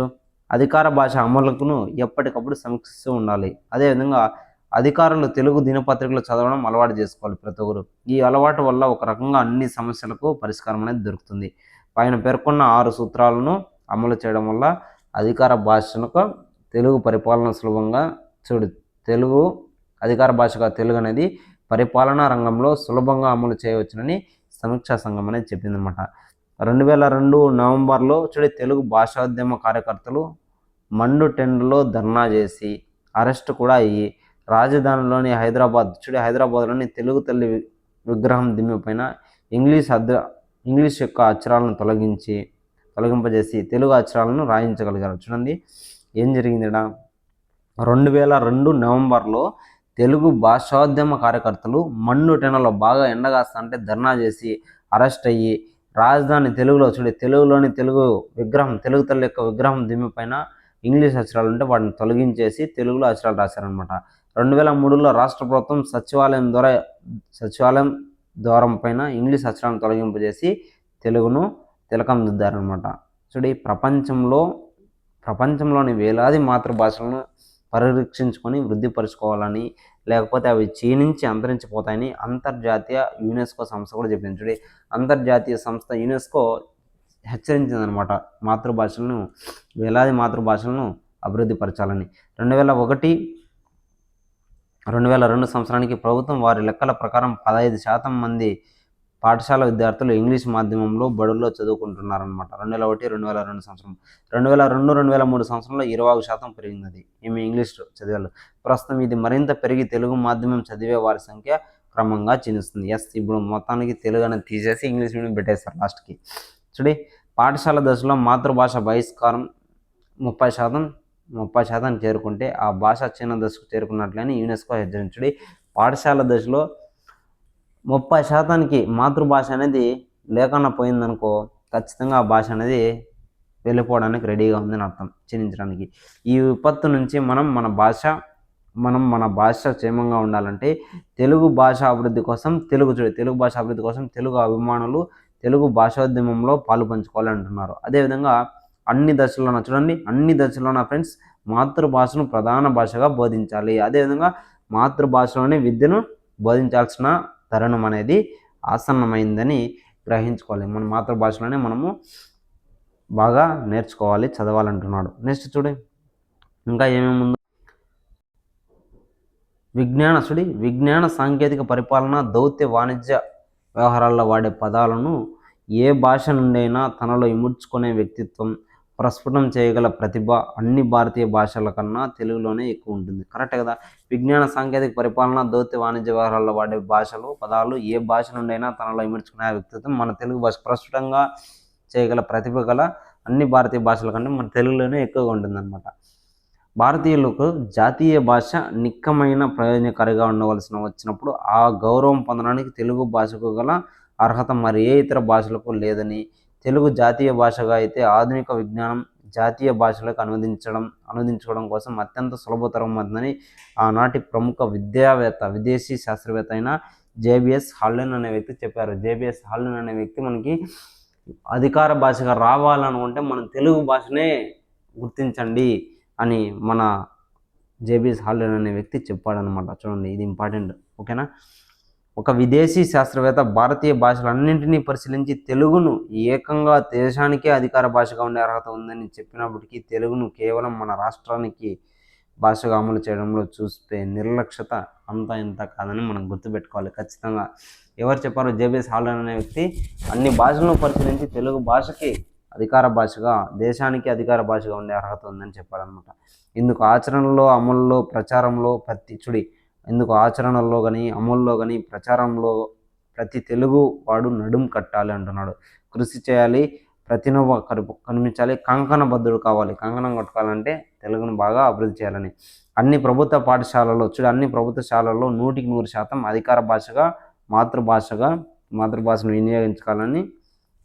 అధికార భాష అమలుకును ఎప్పటికప్పుడు సమీక్షిస్తూ ఉండాలి. అదేవిధంగా అధికారులు తెలుగు దినపత్రికలు చదవడం అలవాటు చేసుకోవాలి ప్రతి ఒక్కరు. ఈ అలవాటు వల్ల ఒక రకంగా అన్ని సమస్యలకు పరిష్కారం అనేది దొరుకుతుంది. పైన పేర్కొన్న 6 సూత్రాలను అమలు చేయడం వల్ల అధికార భాషకు తెలుగు పరిపాలన సులభంగా అధికార భాషగా తెలుగు అనేది పరిపాలనా రంగంలో సులభంగా అమలు చేయవచ్చునని సమీక్షా సంఘం అనేది చెప్పిందన్నమాట. 2002 నవంబర్లో తెలుగు భాషోద్యమ కార్యకర్తలు మండు టెండలో ధర్నా చేసి అరెస్ట్ కూడా అయ్యి రాజధానిలోని హైదరాబాద్లోని తెలుగు తల్లి విగ్రహం దిమ్మెపైన ఇంగ్లీష్ యొక్క అక్షరాలను తొలగింపజేసి తెలుగు అక్షరాలను రాయించగలిగారు. చూడండి ఏం జరిగింది ఇక్కడ. 2002 నవంబర్లో తెలుగు భాషోద్యమ కార్యకర్తలు మన్నుటెనలో బాగా ఎండగాస్తంటే ధర్నా చేసి అరెస్ట్ అయ్యి రాజధాని తెలుగులోని తెలుగు తల్లి యొక్క విగ్రహం దిమ్మెపైన ఇంగ్లీష్ అక్షరాలు ఉంటే వాటిని తొలగించేసి తెలుగులో అక్షరాలు రాశారనమాట. 2003లో రాష్ట్ర ప్రభుత్వం సచివాలయం ద్వారం పైన ఇంగ్లీష్ అక్షరాలను తొలగింపజేసి తెలుగును తిలకం దిద్దారనమాట. ప్రపంచంలోని వేలాది మాతృభాషలను పరిరక్షించుకొని వృద్ధిపరచుకోవాలని, లేకపోతే అవి క్షీణించి అంతరించిపోతాయని అంతర్జాతీయ యునెస్కో సంస్థ కూడా చెప్పింది. అంతర్జాతీయ సంస్థ యునెస్కో హెచ్చరించిందనమాట వేలాది మాతృభాషలను అభివృద్ధి పరచాలని. 2002 సంవత్సరానికి ప్రభుత్వం వారి లెక్కల ప్రకారం 15% మంది పాఠశాల విద్యార్థులు ఇంగ్లీష్ మాధ్యమంలో బడుల్లో చదువుకుంటున్నారనమాట. 2002 సంవత్సరం. 2003 సంవత్సరంలో 21% పెరిగింది ఈమె ఇంగ్లీష్ చదివాళ్ళు. ప్రస్తుతం ఇది మరింత పెరిగి తెలుగు మాధ్యమం చదివే వారి సంఖ్య క్రమంగా క్షీణిస్తుంది. ఇప్పుడు మొత్తానికి తెలుగు అనేది తీసేసి ఇంగ్లీష్ మీడియం పెట్టేస్తారు లాస్ట్కి. పాఠశాల దశలో మాతృభాష బహిష్కారం 30% చేరుకుంటే ఆ భాష చిన్న దశకు చేరుకున్నట్లని యునెస్కో హెచ్చరించుడి. పాఠశాల దశలో 30%కి మాతృభాష అనేది లేకుండా పోయిందనుకో, ఖచ్చితంగా ఆ భాష అనేది వెళ్ళిపోవడానికి రెడీగా ఉందని అర్థం, క్షీణించడానికి. ఈ విపత్తు నుంచి మనం మన భాష క్షేమంగా ఉండాలంటే తెలుగు భాష అభివృద్ధి కోసం తెలుగు అభిమానులు తెలుగు భాషోద్యమంలో పాలు పంచుకోవాలి అంటున్నారు. అదేవిధంగా అన్ని దశల్లోన ఫ్రెండ్స్ మాతృభాషను ప్రధాన భాషగా బోధించాలి. అదేవిధంగా మాతృభాషలోనే విద్యను బోధించాల్సిన తరుణం అనేది ఆసన్నమైందని గ్రహించుకోవాలి. మన మాతృభాషలోనే మనము బాగా నేర్చుకోవాలి, చదవాలంటున్నాడు. నెక్స్ట్ ఇంకా ఏమేమి ఉందో. విజ్ఞాన సాంకేతిక పరిపాలన, దౌత్య వాణిజ్య వ్యవహారాల్లో వాడే పదాలను ఏ భాష నుండైనా తనలో ఇముడ్చుకునే వ్యక్తిత్వం, ప్రస్ఫుటం చేయగల ప్రతిభ అన్ని భారతీయ భాషల కన్నా తెలుగులోనే ఎక్కువ ఉంటుంది. కరెక్టే కదా. విజ్ఞాన సాంకేతిక పరిపాలన, దౌత్య వాణిజ్య వ్యవహారాల్లో వాడే పదాలు ఏ భాష నుండైనా తనలో ఇముడ్చుకునే వ్యక్తిత్వం మన తెలుగు భాష ప్రస్ఫుటంగా చేయగల ప్రతిభ గల అన్ని భారతీయ భాషల కన్నా మన తెలుగులోనే ఎక్కువగా ఉంటుందన్నమాట. భారతీయులకు జాతీయ భాష నిక్కమైన ప్రయోజనకారిగా వచ్చినప్పుడు ఆ గౌరవం పొందడానికి తెలుగు భాషకు గల అర్హత మరి ఏ ఇతర భాషలకు లేదని, తెలుగు జాతీయ భాషగా అయితే ఆధునిక విజ్ఞానం జాతీయ భాషలకు అనువదించుకోవడం కోసం అత్యంత సులభతరం అవుతుందని ఆనాటి ప్రముఖ విదేశీ శాస్త్రవేత్త అయిన జేబిఎస్ హాల్డన్ అనే వ్యక్తి చెప్పారు. జేబిఎస్ హాల్డన్ అనే వ్యక్తి మనకి అధికార భాషగా రావాలనుకుంటే మనం తెలుగు భాషనే గుర్తించండి అని మన జేబిఎస్ హాల్డన్ అనే వ్యక్తి చెప్పాడనమాట. చూడండి, ఇది ఇంపార్టెంట్. ఓకేనా. ఒక విదేశీ శాస్త్రవేత్త భారతీయ భాషలన్నింటినీ పరిశీలించి తెలుగును ఏకంగా దేశానికే అధికార భాషగా ఉండే అర్హత ఉందని చెప్పినప్పటికీ తెలుగును కేవలం మన రాష్ట్రానికి భాషగా అమలు చేయడంలో చూస్తే నిర్లక్ష్యత అంతా ఇంత కాదని మనం గుర్తుపెట్టుకోవాలి ఖచ్చితంగా. ఎవరు చెప్పారు? జేబిఎస్ హాల్డన్ అనే వ్యక్తి అన్ని భాషలను పరిశీలించి తెలుగు భాషకి అధికార భాషగా, దేశానికి అధికార భాషగా ఉండే అర్హత ఉందని చెప్పారనమాట. ఇందుకు ఆచరణలో, అమల్లో, ప్రచారంలో ఆచరణలో కానీ, అమల్లో కానీ, ప్రచారంలో ప్రతి తెలుగు వాడు నడుం కట్టాలి అంటున్నాడు. కృషి చేయాలి, ప్రతినవ కనిపించాలి, కంకణబద్ధుడు కావాలి. కంకణం కట్టుకోవాలంటే తెలుగును బాగా అభివృద్ధి చేయాలని అన్ని ప్రభుత్వ పాఠశాలలో 100% అధికార భాషగా మాతృభాషను వినియోగించుకోవాలని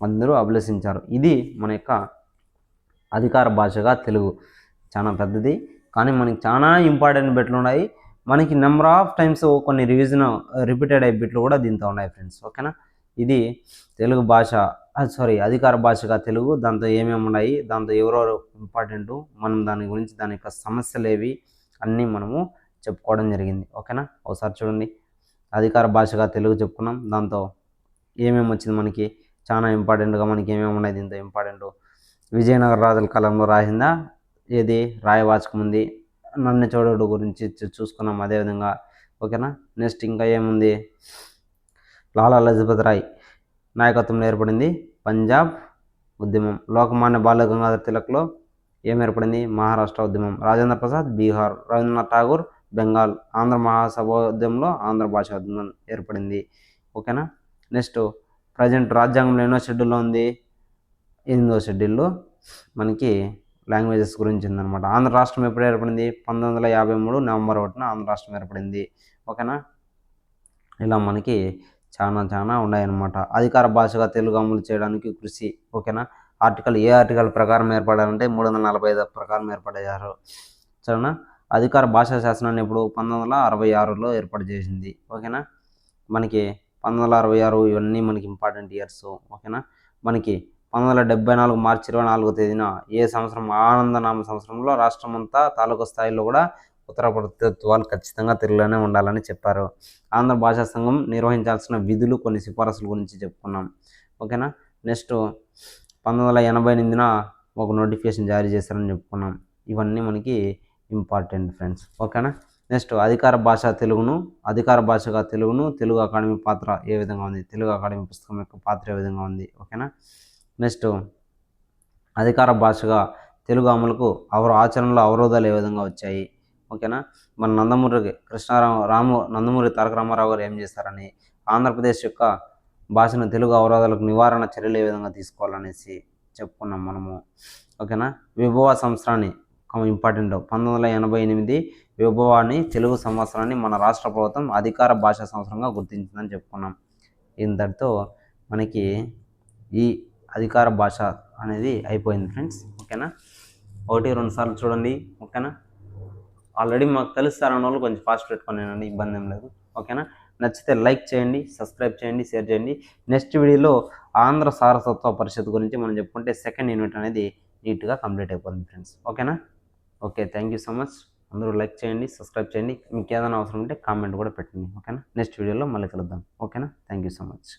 అందరూ అభిలషించారు. ఇది మన యొక్క అధికార భాషగా తెలుగు. చాలా పెద్దది, కానీ మనకి చాలా ఇంపార్టెంట్ బిట్లు ఉన్నాయి. మనకి నెంబర్ ఆఫ్ టైమ్స్ కొన్ని రిపీటెడ్ అయ్యే బిట్లు కూడా దీంతో ఉన్నాయి ఫ్రెండ్స్. ఓకేనా. ఇది తెలుగు భాష అధికార భాషగా తెలుగు. దాంతో ఏమేమి ఉన్నాయి, దాంతో ఎవరెవరు ఇంపార్టెంటు, మనం దాని యొక్క సమస్యలు ఏవి అన్నీ మనము చెప్పుకోవడం జరిగింది. ఓకేనా. ఒకసారి చూడండి. అధికార భాషగా తెలుగు చెప్పుకున్నాం. దాంతో ఏమేమి వచ్చింది మనకి, చాలా ఇంపార్టెంట్గా మనకి ఏమేమి ఉన్నాయి దీంతో ఇంపార్టెంట్. విజయనగర రాజుల కాలంలో రాసిందా ఏది రాయవాచకం ఉంది. నన్నచోడుడు గురించి చూసుకున్నాం. అదేవిధంగా ఓకేనా. నెక్స్ట్ ఇంకా ఏముంది, లాలా లజపతి రాయ్ నాయకత్వంలో ఏర్పడింది పంజాబ్ ఉద్యమం. లోకమాన్య బాలగంగాధర తిలక్లో ఏం ఏర్పడింది, మహారాష్ట్ర ఉద్యమం. రాజేంద్ర ప్రసాద్ బీహార్, రవీంద్రనాథ్ ఠాగూర్ బెంగాల్. ఆంధ్ర మహాసభోద్యమంలో ఆంధ్ర భాష ఏర్పడింది. ఓకేనా. నెక్స్ట్ ప్రజెంట్ రాజ్యాంగంలో ఎన్నో షెడ్యూల్లో ఉంది, 8వ షెడ్యూల్లో మనకి లాంగ్వేజెస్ గురించి ఉందన్నమాట. ఆంధ్ర రాష్ట్రం ఎప్పుడు ఏర్పడింది? 1953 నవంబర్ 1న ఆంధ్ర రాష్ట్రం ఏర్పడింది. ఓకేనా. ఇలా మనకి చాలా ఉన్నాయన్నమాట. అధికార భాషగా తెలుగు అమలు చేయడానికి కృషి. ఓకేనా. ఏ ఆర్టికల్ ప్రకారం ఏర్పడారంటే 345 ప్రకారం ఏర్పడ్డారు. సరేనా. అధికార భాషా శాసనాన్ని ఇప్పుడు 1966లో ఏర్పాటు చేసింది. ఓకేనా. మనకి 1966 ఇవన్నీ మనకి ఇంపార్టెంట్ ఇయర్స్. ఓకేనా. మనకి 1974 మార్చి 24వ తేదీన ఏ సంవత్సరం? ఆనందనామ సంవత్సరంలో రాష్ట్రమంతా తాలూకా స్థాయిలో కూడా ఉత్తర ప్రభుత్వాలు ఖచ్చితంగా తెలుగులోనే ఉండాలని చెప్పారు. ఆంధ్ర భాషా సంఘం నిర్వహించాల్సిన విధులు, కొన్ని సిఫారసుల గురించి చెప్పుకున్నాం. ఓకేనా. నెక్స్ట్ 1988న ఒక నోటిఫికేషన్ జారీ చేశారని చెప్పుకున్నాం. ఇవన్నీ మనకి ఇంపార్టెంట్ ఫ్రెండ్స్. ఓకేనా. నెక్స్ట్ అధికార భాషగా తెలుగును తెలుగు అకాడమీ పాత్ర ఏ విధంగా ఉంది? తెలుగు అకాడమీ పుస్తకం యొక్క పాత్ర ఏ విధంగా ఉంది? ఓకేనా. నెక్స్ట్ అధికార భాషగా తెలుగు అమలుకు ఆచరణలో అవరోధాలు ఏ విధంగా వచ్చాయి? ఓకేనా. మన నందమూరి తారక రామారావు గారు ఏం చేస్తారని, ఆంధ్రప్రదేశ్ యొక్క భాషను తెలుగు అవరోధాలకు నివారణ చర్యలు ఏ విధంగా తీసుకోవాలనేసి చెప్పుకున్నాం మనము. ఓకేనా. విభవ సంవత్సరాన్ని ఇంపార్టెంట్ 1988 విభవాన్ని తెలుగు సంవత్సరాన్ని మన రాష్ట్ర ప్రభుత్వం అధికార భాషా సంవత్సరంగా గుర్తించిందని చెప్పుకున్నాం. ఇంతటితో మనకి ఈ అధికార భాష అనేది అయిపోయింది ఫ్రెండ్స్. ఓకేనా. 1-2 సార్లు చూడండి. ఓకేనా. ఆల్రెడీ మాకు తెలుస్తారన్న వాళ్ళు కొంచెం ఫాస్ట్ పెట్టుకునేనండి, ఇబ్బంది ఏం లేదు. ఓకేనా. నచ్చితే లైక్ చేయండి, సబ్స్క్రైబ్ చేయండి, షేర్ చేయండి. నెక్స్ట్ వీడియోలో ఆంధ్ర సారస్వత పరిషత్ గురించి మనం చెప్పుకుంటే సెకండ్ యూనిట్ అనేది నీట్గా కంప్లీట్ అయిపోతుంది ఫ్రెండ్స్. ఓకేనా. Okay, thank you so much. అందరూ లైక్ చేయండి, సబ్స్క్రైబ్ చేయండి. మీకు ఏదైనా అవసరం ఉంటే కామెంట్ కూడా పెట్టండి. ఓకేనా. నెక్స్ట్ వీడియోలో మళ్ళీ కలుద్దాం. ఓకేనా. Thank you so much.